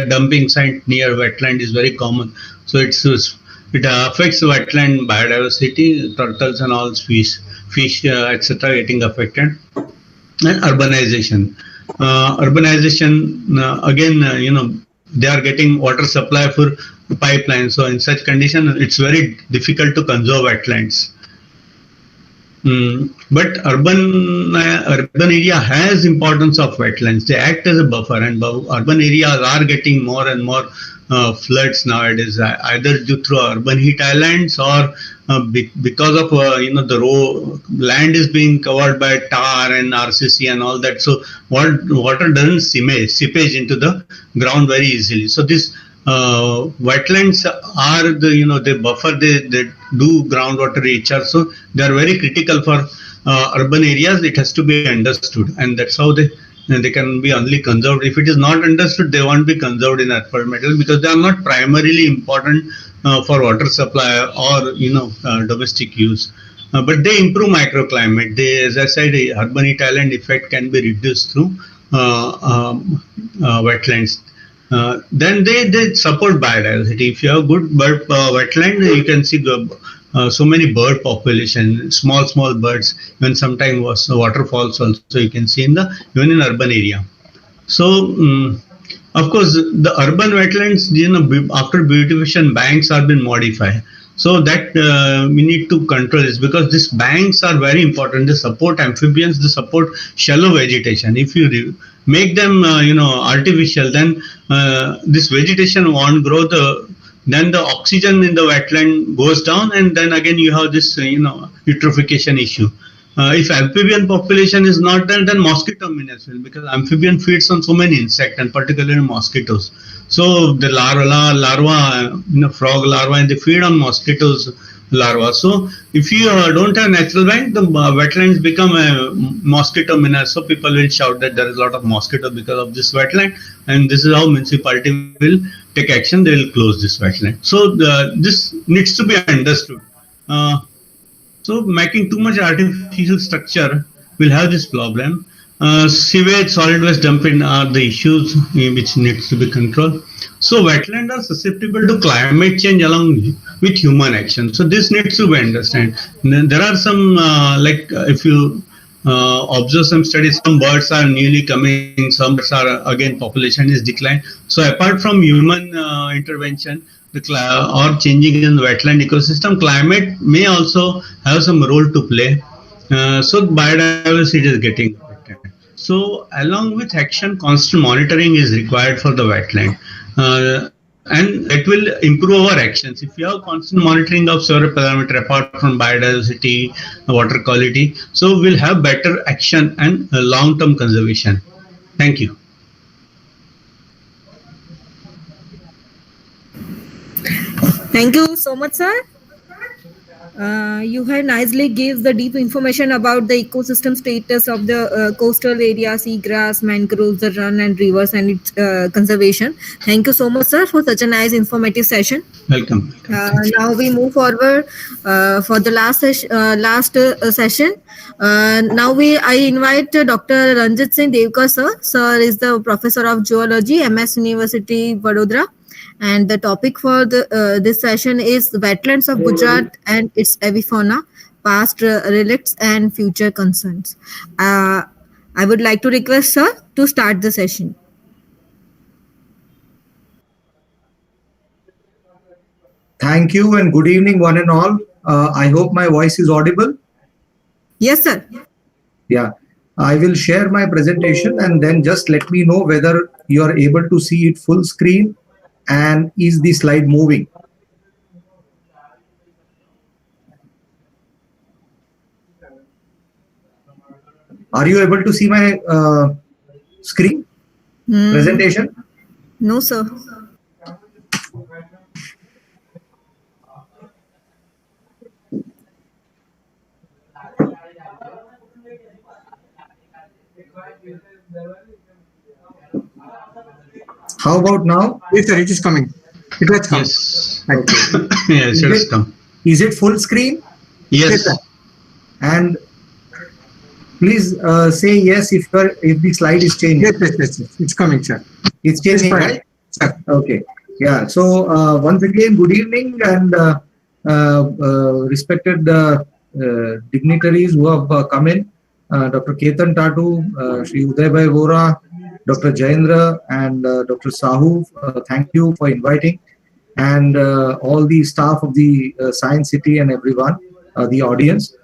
dumping site near wetland is very common. So it affects wetland biodiversity, turtles and all fish, etc. getting affected. And urbanization. Again, they are getting water supply for pipeline. So in such condition, it's very difficult to conserve wetlands. But urban area has importance of wetlands. They act as a buffer, and urban areas are getting more and more floods nowadays, either due to urban heat islands or because of the land is being covered by tar and RCC and all that. So water doesn't seepage into the ground very easily. So this wetlands are they buffer, they do groundwater recharge, so they are very critical for urban areas. It has to be understood, and that's how they can be only conserved. If it is not understood, they won't be conserved in urban metal, because they are not primarily important for water supply or domestic use. But they improve microclimate. They, as I said, urban heat island effect can be reduced through wetlands. Then they support biodiversity. If you have good bird wetland, you can see so many bird population, small birds. Even sometimes waterfalls also you can see even in urban area. So of course the urban wetlands, after beautification, banks have been modified. So that we need to control this, because these banks are very important. They support amphibians, they support shallow vegetation. If you make them artificial, then this vegetation won't grow. Then the oxygen in the wetland goes down, and then again you have this eutrophication issue. If amphibian population is not there, then mosquito menace will, because amphibian feeds on so many insects, and particularly mosquitoes. So the larva, frog larva, and they feed on mosquitoes larva. So if you don't have natural bank, the wetlands become a mosquito menace. So people will shout that there is a lot of mosquito because of this wetland, and this is how municipality will take action. They will close this wetland. So this needs to be understood. So making too much artificial structure will have this problem. Sewage, solid waste dumping are the issues which needs to be controlled. So wetlands are susceptible to climate change along with human action. So this needs to be understood. There are some if you observe some studies, some birds are newly coming, some birds are again population is declined. So apart from human intervention or changing in the wetland ecosystem, climate may also have some role to play. So biodiversity is getting affected. So along with action, constant monitoring is required for the wetland. And it will improve our actions. If you have constant monitoring of several parameters apart from biodiversity, water quality, so we'll have better action and long-term conservation. Thank you. Thank you so much, sir. You had nicely given the deep information about the ecosystem status of the coastal area, seagrass, mangroves, the run and rivers, and its conservation. Thank you so much, sir, for such a nice informative session. Welcome. Now we move forward for the last session. Now I invite Dr. Ranjit Singh Devkar, sir. Sir is the professor of geology, MS University, Vadodara. And the topic for this session is the wetlands of Gujarat and its avifauna, past relicts and future concerns. I would like to request sir to start the session. Thank you and good evening, one and all. I hope my voice is audible. Yes, sir. Yeah, I will share my presentation and then just let me know whether you are able to see it full screen. And is the slide moving? Are you able to see my screen presentation? No, sir. How about now? Yes, sir, it is coming. It has come. Yes. Okay. Yes, it has come. Is it full screen? Yes. Yes, and please say yes if the slide is changing. Yes. It's coming, sir. It's changing, right? Sir. Okay. Yeah. So once again, good evening and respected dignitaries who have come in. Dr. Ketan Tatu, Shri Udaybhai Vora, Dr. Jayendra and Dr. Sahu, thank you for inviting, and all the staff of the Science City and everyone, the audience.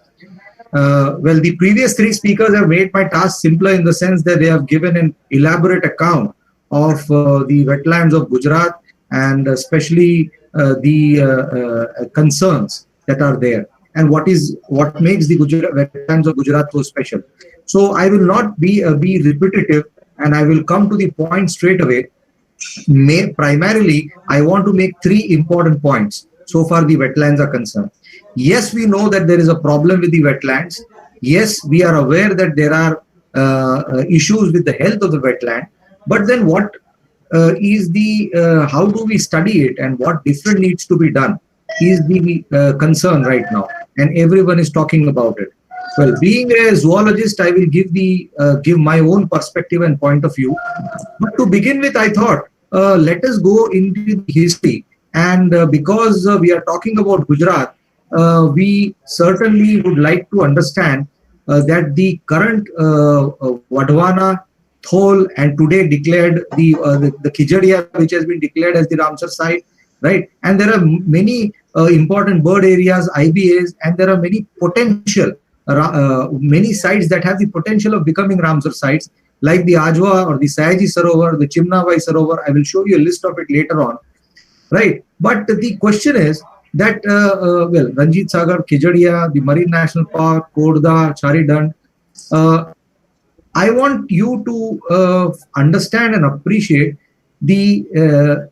Well, the previous three speakers have made my task simpler in the sense that they have given an elaborate account of the wetlands of Gujarat and especially the concerns that are there and what makes the wetlands of Gujarat so special. So I will not be repetitive and I will come to the point straight away. Primarily, I want to make three important points so far the wetlands are concerned. Yes, we know that there is a problem with the wetlands. Yes, we are aware that there are issues with the health of the wetland. But then what is the, how do we study it and what different needs to be done is the concern right now. And everyone is talking about it. Well, being a zoologist, I will give my own perspective and point of view. But to begin with, I thought, let us go into the history. And because we are talking about Gujarat, we certainly would like to understand that the current Wadwana, Thol, and today declared the Khijadia, which has been declared as the Ramsar site, right? And there are many important bird areas, IBAs, and there are many potential, many sites that have the potential of becoming Ramsar sites, like the Ajwa or the Sayaji Sarovar, the Chimnawai Sarovar. I will show you a list of it later on, right? But the question is that, well, Ranjit Sagar, Khijadia, the Marine National Park, Kodda, Charidand, I want you to understand and appreciate the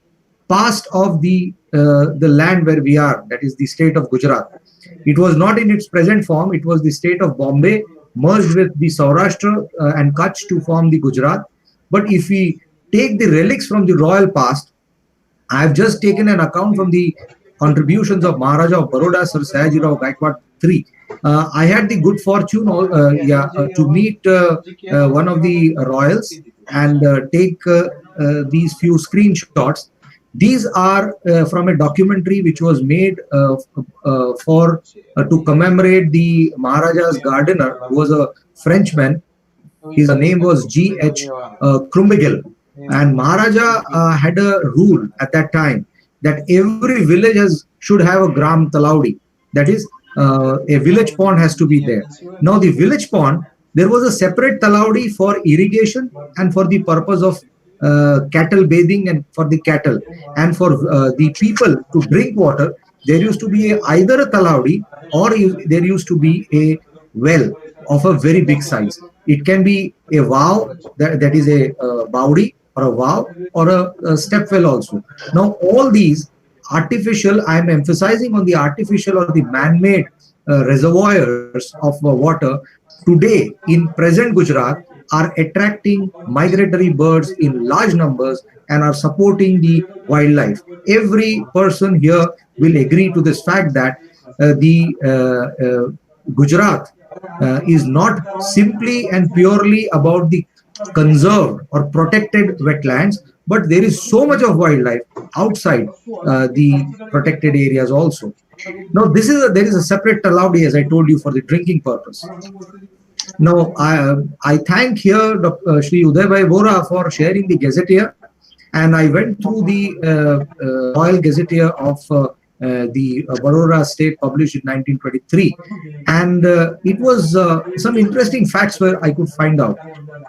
past of the land where we are, that is the state of Gujarat. It was not in its present form. It was the state of Bombay merged with the Saurashtra and Kutch to form the Gujarat. But if we take the relics from the royal past, I have just taken an account from the contributions of Maharaja of Baroda, Sir Sayajirao Gaikwad III. I had the good fortune to meet one of the royals and take these few screenshots. These are from a documentary which was made to commemorate the Maharaja's gardener, who was a Frenchman. His name was G.H. Krumbigil. And Maharaja had a rule at that time that every village should have a Gram Talaudi. That is, a village pond has to be there. Now, the village pond, there was a separate Talaudi for irrigation and for the purpose of cattle bathing and for the cattle. And for the people to drink water, there used to be either a Talaudi or there used to be a well of a very big size. It can be a vow, that is a baudi or a vow or a step well also. Now, all these artificial, I am emphasizing on the artificial or the man-made reservoirs of water today in present Gujarat are attracting migratory birds in large numbers and are supporting the wildlife. Every person here will agree to this fact that the Gujarat is not simply and purely about the conserved or protected wetlands, but there is so much of wildlife outside the protected areas also. Now, there is a separate Talaudi, as I told you, for the drinking purpose. Now, I thank here Dr. Shri Udaybai Vora for sharing the gazetteer, and I went through the Royal Gazetteer of the Baroda state published in 1923, and it was some interesting facts where I could find out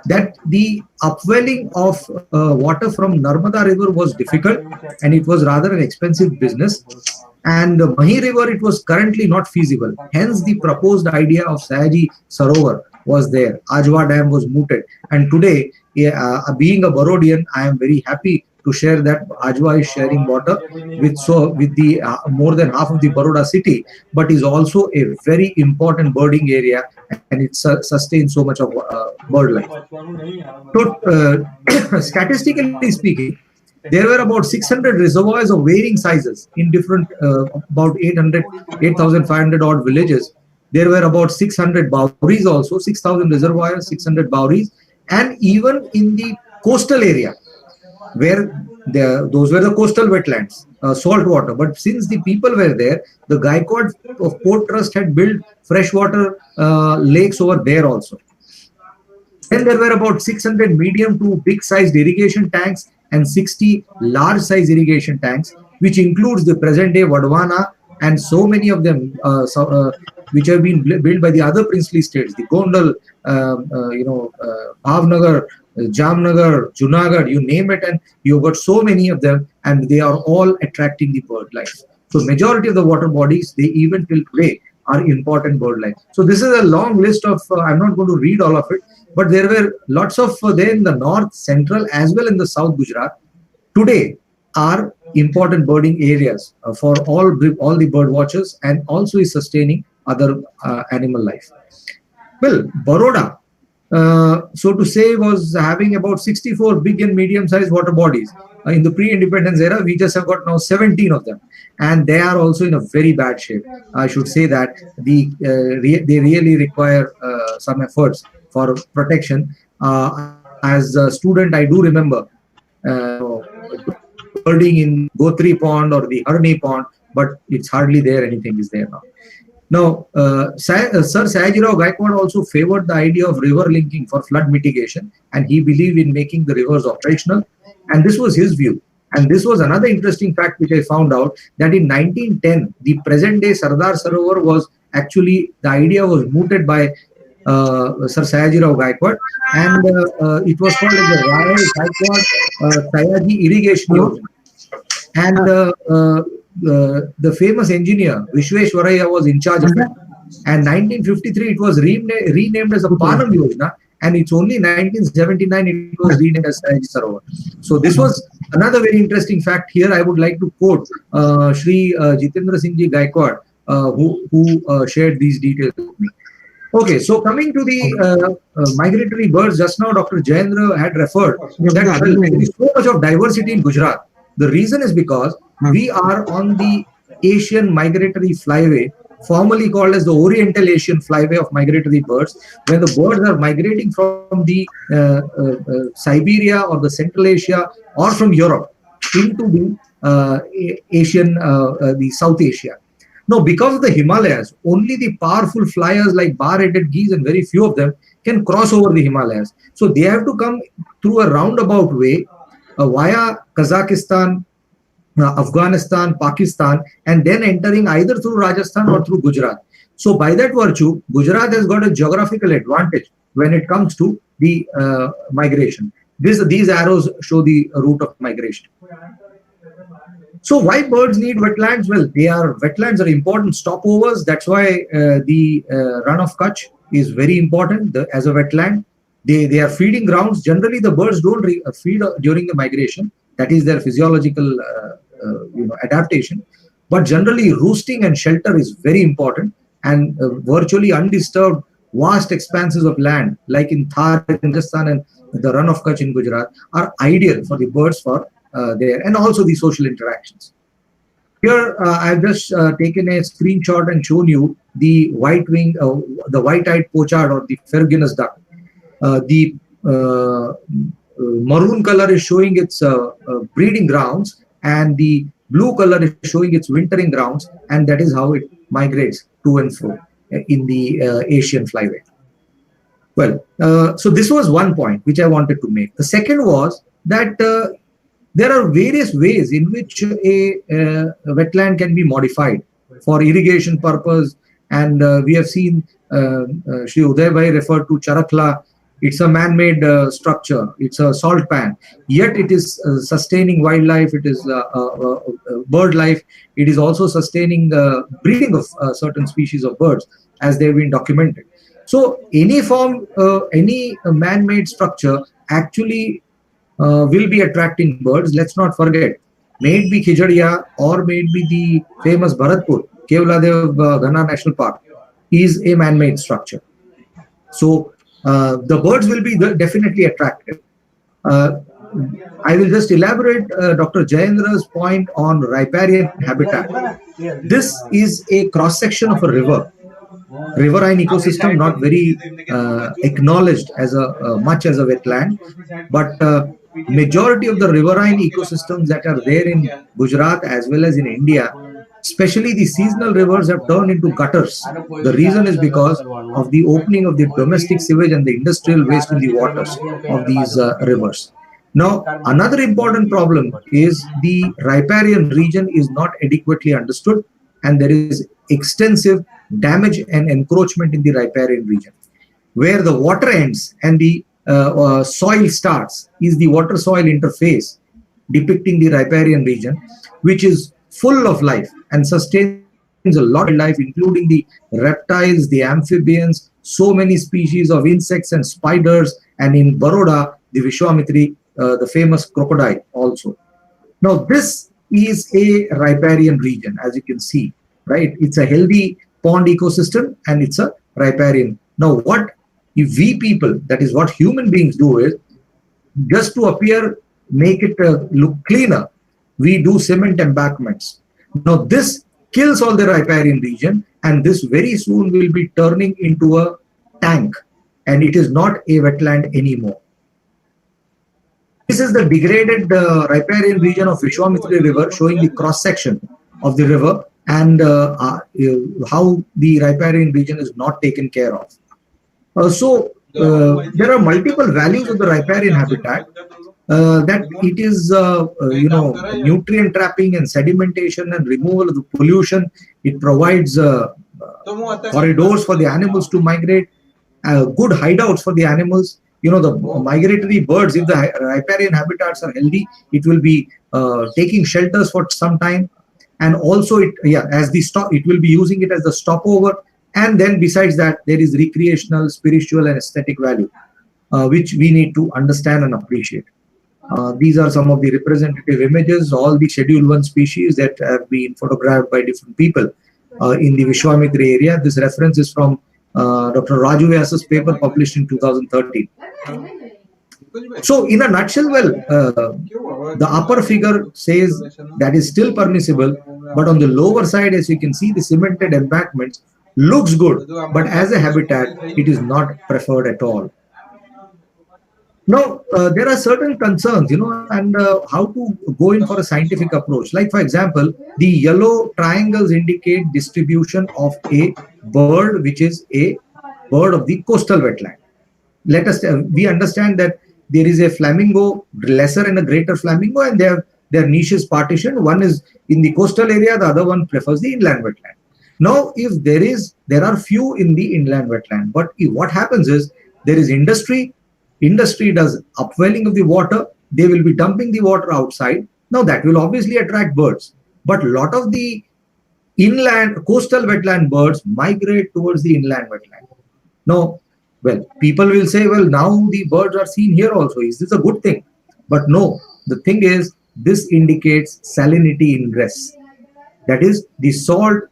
that the upwelling of water from Narmada River was difficult and it was rather an expensive business. And Mahi River, it was currently not feasible. Hence, the proposed idea of Sayaji Sarovar was there. Ajwa Dam was mooted. And today, being a Barodian, I am very happy to share that Ajwa is sharing water with the more than half of the Baroda city, but is also a very important birding area, and it sustains so much of bird life. So, statistically speaking, there were about 600 reservoirs of varying sizes in different, about 8,500 odd villages. There were about 600 bowries also, 6,000 reservoirs, 600 bowries, and even in the coastal area, where those were the coastal wetlands, salt water. But since the people were there, the Gaikwad of Port Trust had built freshwater lakes over there also. Then there were about 600 medium to big sized irrigation tanks and 60 large size irrigation tanks, which includes the present day Wadwana, and so many of them, which have been built by the other princely states, the Gondal, Bhavnagar, Jamnagar, Junagadh, you name it, and you've got so many of them, and they are all attracting the bird life. So majority of the water bodies, they even till today are important bird life. So this is a long list of, I'm not going to read all of it, but there were lots of there in the north, central, as well in the south Gujarat. Today are important birding areas for all the bird watchers, and also is sustaining other animal life. Well, Baroda, so to say, was having about 64 big and medium-sized water bodies. In the pre-independence era, we just have got now 17 of them, and they are also in a very bad shape. I should say that they really require some efforts for protection. As a student, I do remember birding in Gotri Pond or the Harni Pond, but it's hardly there. Anything is there now. Now, Sir Sayajirao Gaikwad also favored the idea of river linking for flood mitigation, and he believed in making the rivers operational. And this was his view. And this was another interesting fact which I found out, that in 1910, the present-day Sardar Sarovar was actually, the idea was mooted by Sir Sayajirao Gaikwad, and it was called as the Royal Gaikwad Sayaji Irrigation Yojana. And the famous engineer Vishweshwaraya was in charge of it. And 1953 it was renamed as a Panam Yojana, and it's only 1979 it was renamed as Sayaji Sarovar. So this was another very interesting fact. Here I would like to quote Shri Jitendra Singh Ji Gaikwad, who shared these details with me. Okay, so coming to the migratory birds, just now Dr. Jayendra had referred that there is so much of diversity in Gujarat. The reason is because we are on the Asian Migratory Flyway, formerly called as the Oriental Asian Flyway of migratory birds, where the birds are migrating from the Siberia or the Central Asia or from Europe into the the South Asia. Now, because of the Himalayas, only the powerful flyers like bar-headed geese, and very few of them, can cross over the Himalayas. So they have to come through a roundabout way via Kazakhstan, Afghanistan, Pakistan, and then entering either through Rajasthan or through Gujarat. So by that virtue, Gujarat has got a geographical advantage when it comes to the migration. These arrows show the route of migration. So why birds need wetlands? Well, wetlands are important stopovers. That's why the run of Kutch is very important as a wetland. They are feeding grounds. Generally, the birds don't feed during the migration. That is their physiological adaptation. But generally, roosting and shelter is very important, and virtually undisturbed vast expanses of land, like in Thar in Rajasthan and the run of Kutch in Gujarat, are ideal for the birds for there, and also the social interactions. Here, I've just taken a screenshot and shown you the the white-eyed pochard or the Ferruginous duck. The maroon color is showing its breeding grounds, and the blue color is showing its wintering grounds, and that is how it migrates to and fro in the Asian flyway. Well, so this was one point which I wanted to make. The second was that there are various ways in which a wetland can be modified for irrigation purpose, and we have seen Shri Uday Bhai referred to Charakla. It's a man-made structure. It's a salt pan. Yet it is sustaining wildlife. It is bird life. It is also sustaining breeding of certain species of birds, as they've been documented. So any form, any man-made structure actually will be attracting birds. Let's not forget, may it be Khijadia or may it be the famous Bharatpur, Kevladev Ghana National Park, is a man-made structure. So the birds will be definitely attractive. I will just elaborate Dr. Jayendra's point on riparian habitat. This is a cross-section of a riverine ecosystem, not very acknowledged as much as a wetland, but majority of the riverine ecosystems that are there in Gujarat as well as in India, especially the seasonal rivers, have turned into gutters. The reason is because of the opening of the domestic sewage and the industrial waste in the waters of these rivers. Now, another important problem is the riparian region is not adequately understood, and there is extensive damage and encroachment in the riparian region. Where the water ends and the soil starts is the water-soil interface depicting the riparian region, which is full of life and sustains a lot of life, including the reptiles, the amphibians, so many species of insects and spiders, and in Baroda, the Vishwamitri, the famous crocodile also. Now, this is a riparian region, as you can see, right? It's a healthy pond ecosystem and it's a riparian. Now, what if we people, that is what human beings do, is just to appear, make it look cleaner, we do cement embankments. Now, this kills all the riparian region, and this very soon will be turning into a tank, and it is not a wetland anymore. This is the degraded riparian region of Vishwamitri River, showing the cross section of the river and how the riparian region is not taken care of. There are multiple values of the riparian habitat. That it is, nutrient trapping and sedimentation and removal of the pollution. It provides corridors for the animals to migrate, good hideouts for the animals. You know, the migratory birds, if the riparian habitats are healthy, it will be taking shelters for some time. And also, it will be using it as the stopover. And then besides that, there is recreational, spiritual, and aesthetic value, which we need to understand and appreciate. These are some of the representative images, all the Schedule 1 species that have been photographed by different people in the Vishwamitri area. This reference is from Dr. Raju Vyas's paper published in 2013. So, in a nutshell, the upper figure says that is still permissible, but on the lower side, as you can see, the cemented embankments looks good, but as a habitat, it is not preferred at all. Now, there are certain concerns, and how to go in for a scientific approach. Like, for example, the yellow triangles indicate distribution of a bird, which is a bird of the coastal wetland. We understand that there is a flamingo, lesser and a greater flamingo, and their niches partitioned. One is in the coastal area, the other one prefers the inland wetland. Now, if there are few in the inland wetland, but what happens is there is industry does upwelling of the water, they will be dumping the water outside. Now, that will obviously attract birds, but a lot of the inland coastal wetland birds migrate towards the inland wetland. Now, people will say, now the birds are seen here also. Is this a good thing? But no, the thing is, this indicates salinity ingress. That is, the salt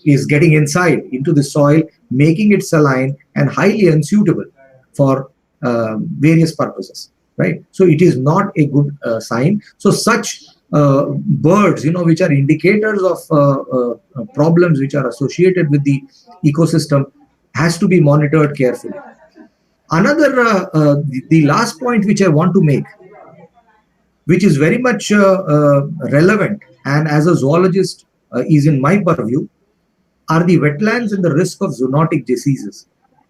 is getting inside into the soil, making it saline and highly unsuitable for various purposes, right? So it is not a good sign. So such birds, which are indicators of problems which are associated with the ecosystem, has to be monitored carefully. Another, the last point which I want to make, which is very much relevant and as a zoologist is in my purview, are the wetlands and the risk of zoonotic diseases.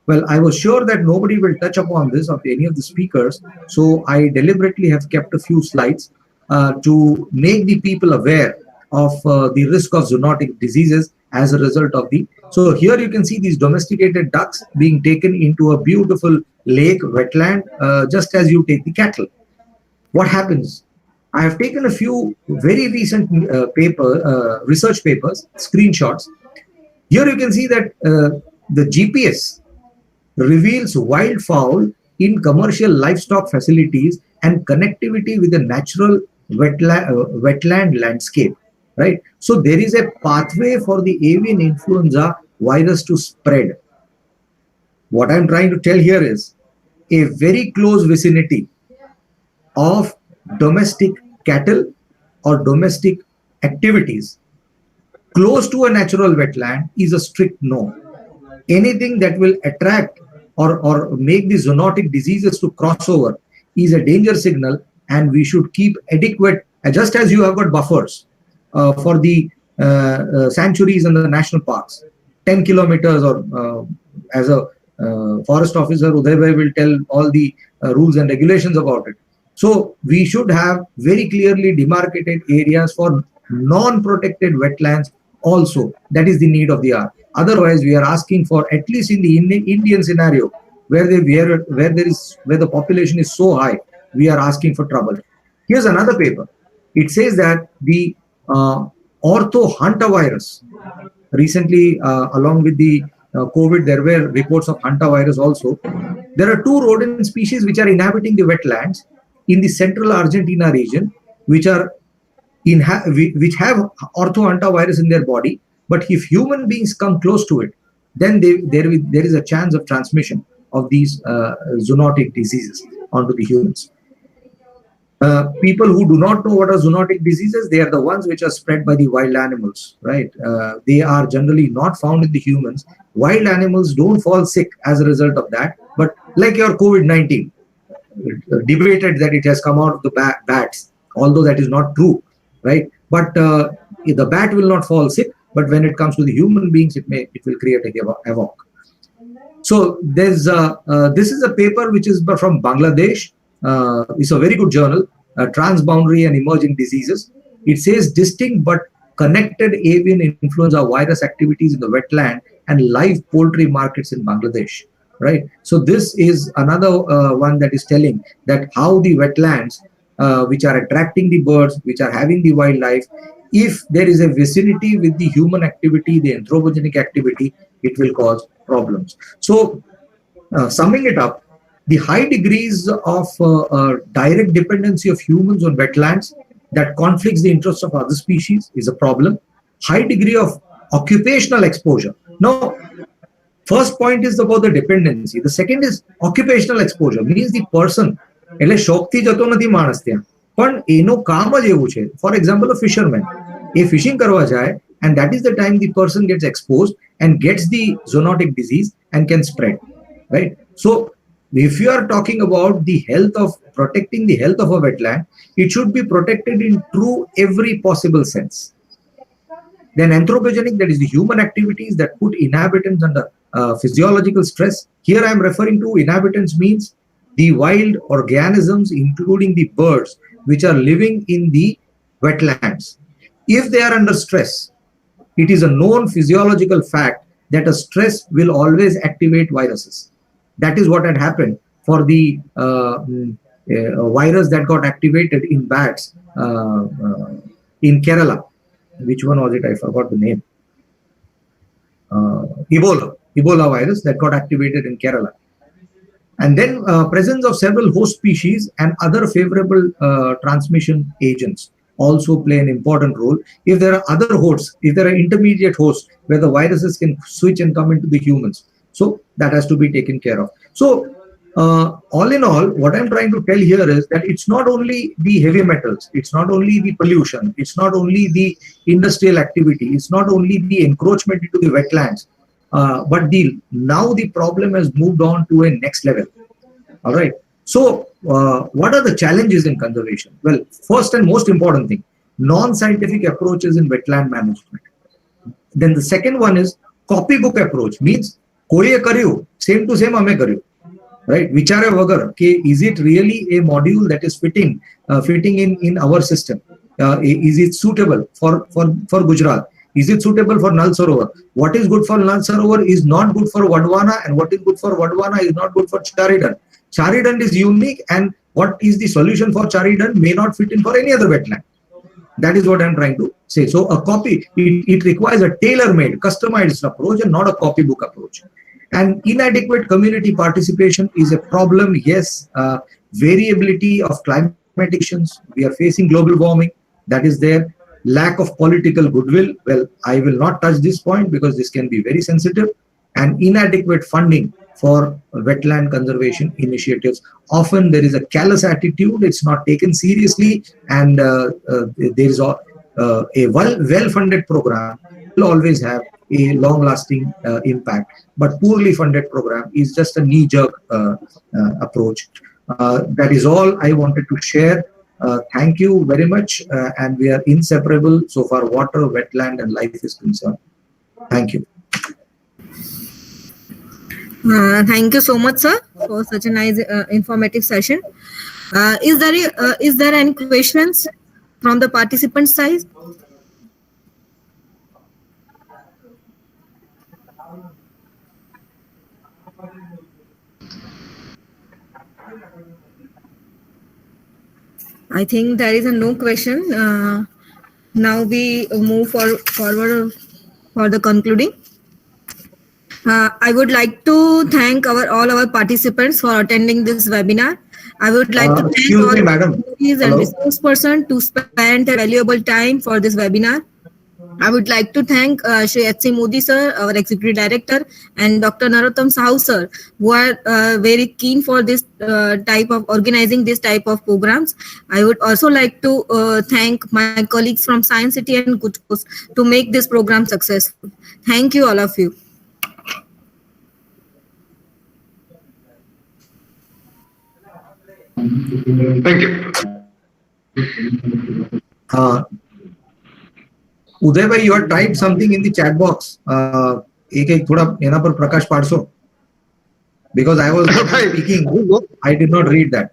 Well, I was sure that nobody will touch upon this of any of the speakers, so I deliberately have kept a few slides to make the people aware of the risk of zoonotic diseases as a result of the. So here you can see these domesticated ducks being taken into a beautiful lake, wetland, just as you take the cattle. What happens? I have taken a few very recent research papers, screenshots. Here you can see that the GPS reveals wildfowl in commercial livestock facilities and connectivity with the natural wetland landscape, right? So there is a pathway for the avian influenza virus to spread. What I'm trying to tell here is a very close vicinity of domestic cattle or domestic activities close to a natural wetland is a strict no. Anything that will attract or make the zoonotic diseases to cross over is a danger signal, and we should keep adequate, just as you have got buffers for the sanctuaries and the national parks, 10 kilometers, or as a forest officer, Uday Bhai will tell all the rules and regulations about it. So we should have very clearly demarcated areas for non-protected wetlands also. That is the need of the hour. Otherwise, we are asking for, at least in the Indian scenario, where the population is so high, we are asking for trouble. Here's another paper. It says that the ortho-hantavirus, recently along with the COVID, there were reports of hantavirus also. There are 2 rodent species which are inhabiting the wetlands in the central Argentina region, which have ortho-hantavirus in their body. But if human beings come close to it, then there is a chance of transmission of these zoonotic diseases onto the humans. People who do not know what are zoonotic diseases, they are the ones which are spread by the wild animals, right? They are generally not found in the humans. Wild animals don't fall sick as a result of that. But like your COVID-19, debated that it has come out of the bats, although that is not true, right? But the bat will not fall sick, but when it comes to the human beings, it will create a havoc. So this is a paper which is from Bangladesh. It's a very good journal, Transboundary and Emerging Diseases. It says distinct but connected avian influenza virus activities in the wetland and live poultry markets in Bangladesh, right? So this is another one that is telling that how the wetlands, which are attracting the birds, which are having the wildlife, if there is a vicinity with the human activity, the anthropogenic activity, it will cause problems. So summing it up, the high degrees of direct dependency of humans on wetlands that conflicts the interests of other species is a problem. High degree of occupational exposure. Now, first point is about the dependency. The second is occupational exposure, means the person, એટલે શોખથી જતો નથી માણસ ત્યાં, પણ એનો કામ જ એવું છે. For example, a fisherman, A fishing કરવા જાય, and that is the time the person gets exposed and gets the zoonotic disease and can spread, right? So if you are talking about the health of protecting the health of a wetland, it should be protected in true every possible sense. Then anthropogenic, that is the human activities that put inhabitants under physiological stress. Here I am referring to inhabitants means the wild organisms, including the birds, which are living in the wetlands. If they are under stress, it is a known physiological fact that a stress will always activate viruses. That is what had happened for the virus that got activated in bats in Kerala. Which one was it? I forgot the name. Ebola virus that got activated in Kerala. And then presence of several host species and other favorable transmission agents also play an important role. If there are other hosts, if there are intermediate hosts where the viruses can switch and come into the humans, so that has to be taken care of. So all in all, what I'm trying to tell here is that it's not only the heavy metals, it's not only the pollution, it's not only the industrial activity, it's not only the encroachment into the wetlands, but now the problem has moved on to a next level. All right. So what are the challenges in conservation? Well, first and most important thing, non-scientific approaches in wetland management. Then the second one is copybook approach, means koye karyu, same to same ame karyu. Right? Vichare vagar, is it really a module that is fitting in our system? Is it suitable for Gujarat? Is it suitable for Nal Sarovar? What is good for Nal Sarovar is not good for Vadwana, and what is good for Vadwana is not good for Charidan. Charidan is unique, and what is the solution for Charidan may not fit in for any other wetland. That is what I'm trying to say. So a copy, it requires a tailor-made, customized approach and not a copybook approach. And inadequate community participation is a problem. Yes, variability of climate conditions. We are facing global warming. That is there. Lack of political goodwill. Well, I will not touch this point because this can be very sensitive. And inadequate funding for wetland conservation initiatives. Often there is a callous attitude. It's not taken seriously. And there is a well-funded program will always have a long-lasting impact. But poorly funded program is just a knee-jerk approach. That is all I wanted to share. Thank you very much. And we are inseparable so far water, wetland, and life is concerned. Thank you. Thank you so much, sir, for such a nice informative session. Is there any questions from the participant side? I think there is a no question. Now we move forward for the concluding. I would like to thank all our participants for attending this webinar. I would like to thank Excuse all me, madam. and resource person to spend their valuable time for this webinar. I would like to thank Shri H.C. Modi sir, our Executive Director, and Dr. Narottam Sahu sir, who are very keen for this type of organizing this type of programs. I would also like to thank my colleagues from Science City and GUJCOST to make this program successful. Thank you, all of you. Thank you. Uday, you had typed something in the chat box. एक थोड़ा यहाँ पर प्रकाश पाड़सो, because I was speaking, I did not read that.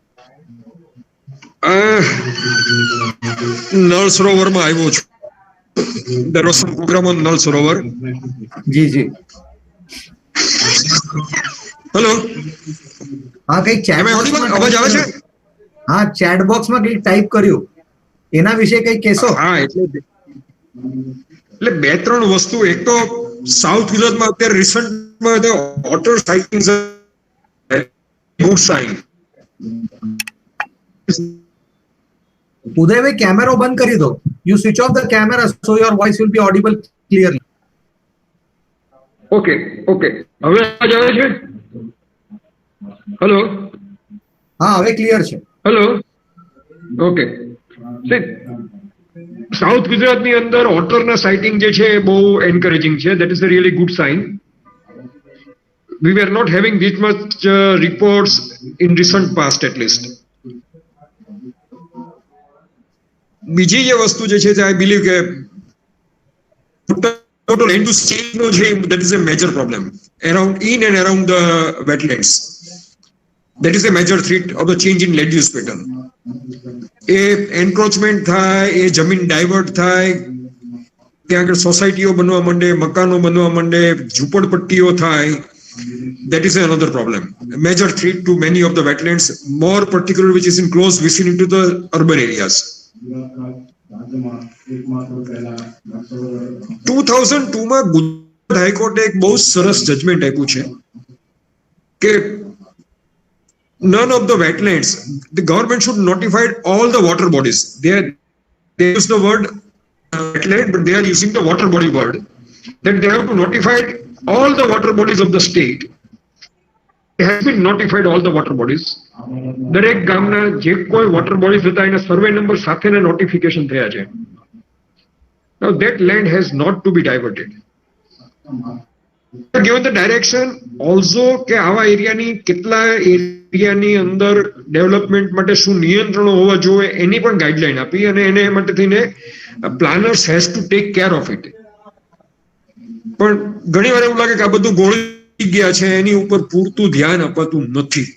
નળ સરોવરમાં આવ્યો છું. There was some program on Nal Sarovar. G. Hello. હા, કઈ chat box માં અવાજ આવે છે? હા, chat box માં કઈ ટાઈપ કર્યું, એના વિશે કઈ કહેશો? હા, એટલે બે ત્રણ વસ્તુ. એક તો સાઉથ ગુજરાતમાં અત્યારે રિસન્ટમાં ઓટર સાઇટિંગ્સ ગુડ સાઇન. ઉદયભાઈ, કેમેરો બંધ કરી દો. You switch off the camera so your voice will be audible clearly. Okay. હવે અવાજ આવે છે? હેલો. હા, હવે ક્લિયર છે. હેલો. ઓકે. સાઉથ ગુજરાતની અંદર ઓટરના સાઇટિંગ જે છે એ બહુ એન્કરેજિંગ છે. That is a really good sign. We were not having this much reports in recent past at least. બીજી જે વસ્તુ જે છે I believe કે total land use change નો છે, that is a major problem in and around the wetlands. That is a major threat of the change in land use pattern. A encroachment થાય, એ જમીન divert થાય, ત્યાં આગળ સોસાયટીઓ બનવા માંડે, મકાનો બનવા માંડે, ઝૂંપડપટ્ટીઓ થાય. That is another problem, a major threat to many of the wetlands, more particularly which is in close vicinity to the urban areas. 2002 માં ગુજરાત હાઈકોર્ટે એક બહુ સરસ જજમેન્ટ આપ્યું છે કે none of the wetlands, the government should notify all the water bodies. They use the word wetland, but they are using the water body word. That they have to notify all the water bodies of the state. It has been notified all the water bodies. દરેક ગામના જે કોઈ water bodies હતા એના survey number સાથેના notification થયા છે. Now that land has not to be diverted. Given the direction also કે આવા એરિયાની કેટલા એરિયાની અંદર ડેવલપમેન્ટ માટે શું નિયંત્રણો હોવા જોઈએ એની પણ ગાઈડલાઈન આપી, અને એને માટે થઈને planners has to take care of it. પણ ઘણી વાર એવું લાગે કે આ બધું ગોળી ગયા છે, એની ઉપર પૂરતું ધ્યાન અપાતું નથી.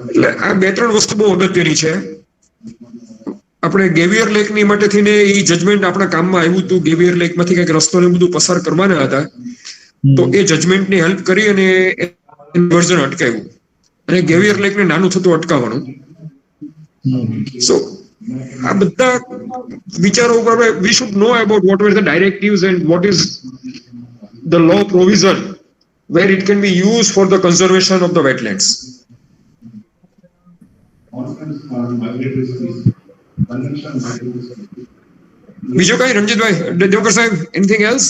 એટલે આ બે ત્રણ વસ્તુ બહુ અગત્યની છે. આપણે ગેવિયર લેકની માટે થઈને એ જજમેન્ટ આપણા કામમાં આવ્યું હતું. ગેવિયર લેકમાંથી કંઈક રસ્તો ને બધું પસાર કરવાના હતા, તો એ જજમેન્ટની હેલ્પ કરી અને ઇન્વર્ઝન અટકાવ્યું, અને ગેવિયર લેકને નાનું થતું અટકાવવાનું. સો આ બધા વિચારો ઉપર we should know about what were the directives and what is the law provision where it can be used for the conservation of the wetlands. બીજું કઈ રણજીતભાઈ, દેવકર સાહેબ, anything else?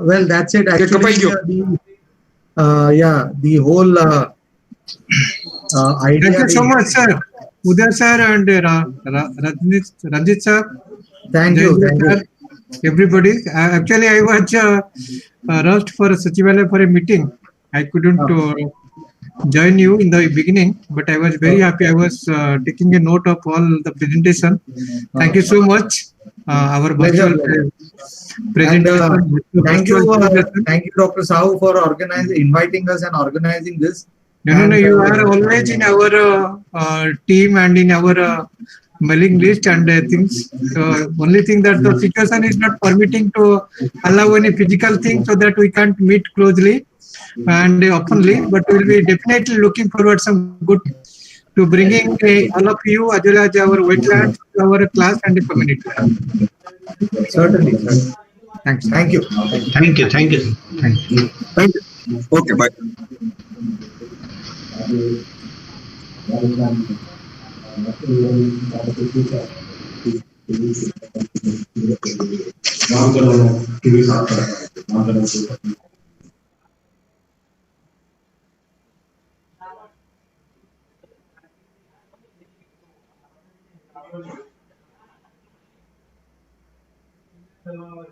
Well, that's it. Actually, the whole idea. Thank you so much, sir. Uday sir and Ranjit sir. Thank you. Everybody. Actually, I was rushed for Susceptible for a meeting. I couldn't join you in the beginning, but I was very happy. I was taking a note of all the presentation. Thank you so much. Our virtual presentation. Thank you, Dr. Sahu, for inviting us and organizing this. No, you are always in our team and in our mailing list and things. Only thing that the situation is not permitting to allow any physical thing, so that we can't meet closely and openly. But we will be definitely looking forward some good to bringing all of you as well as our wetlands, our class and the community. Certainly, sir. Thanks. Thank you. Thank you. Thank you. Thank you. Thank you. Okay, bye. Hello.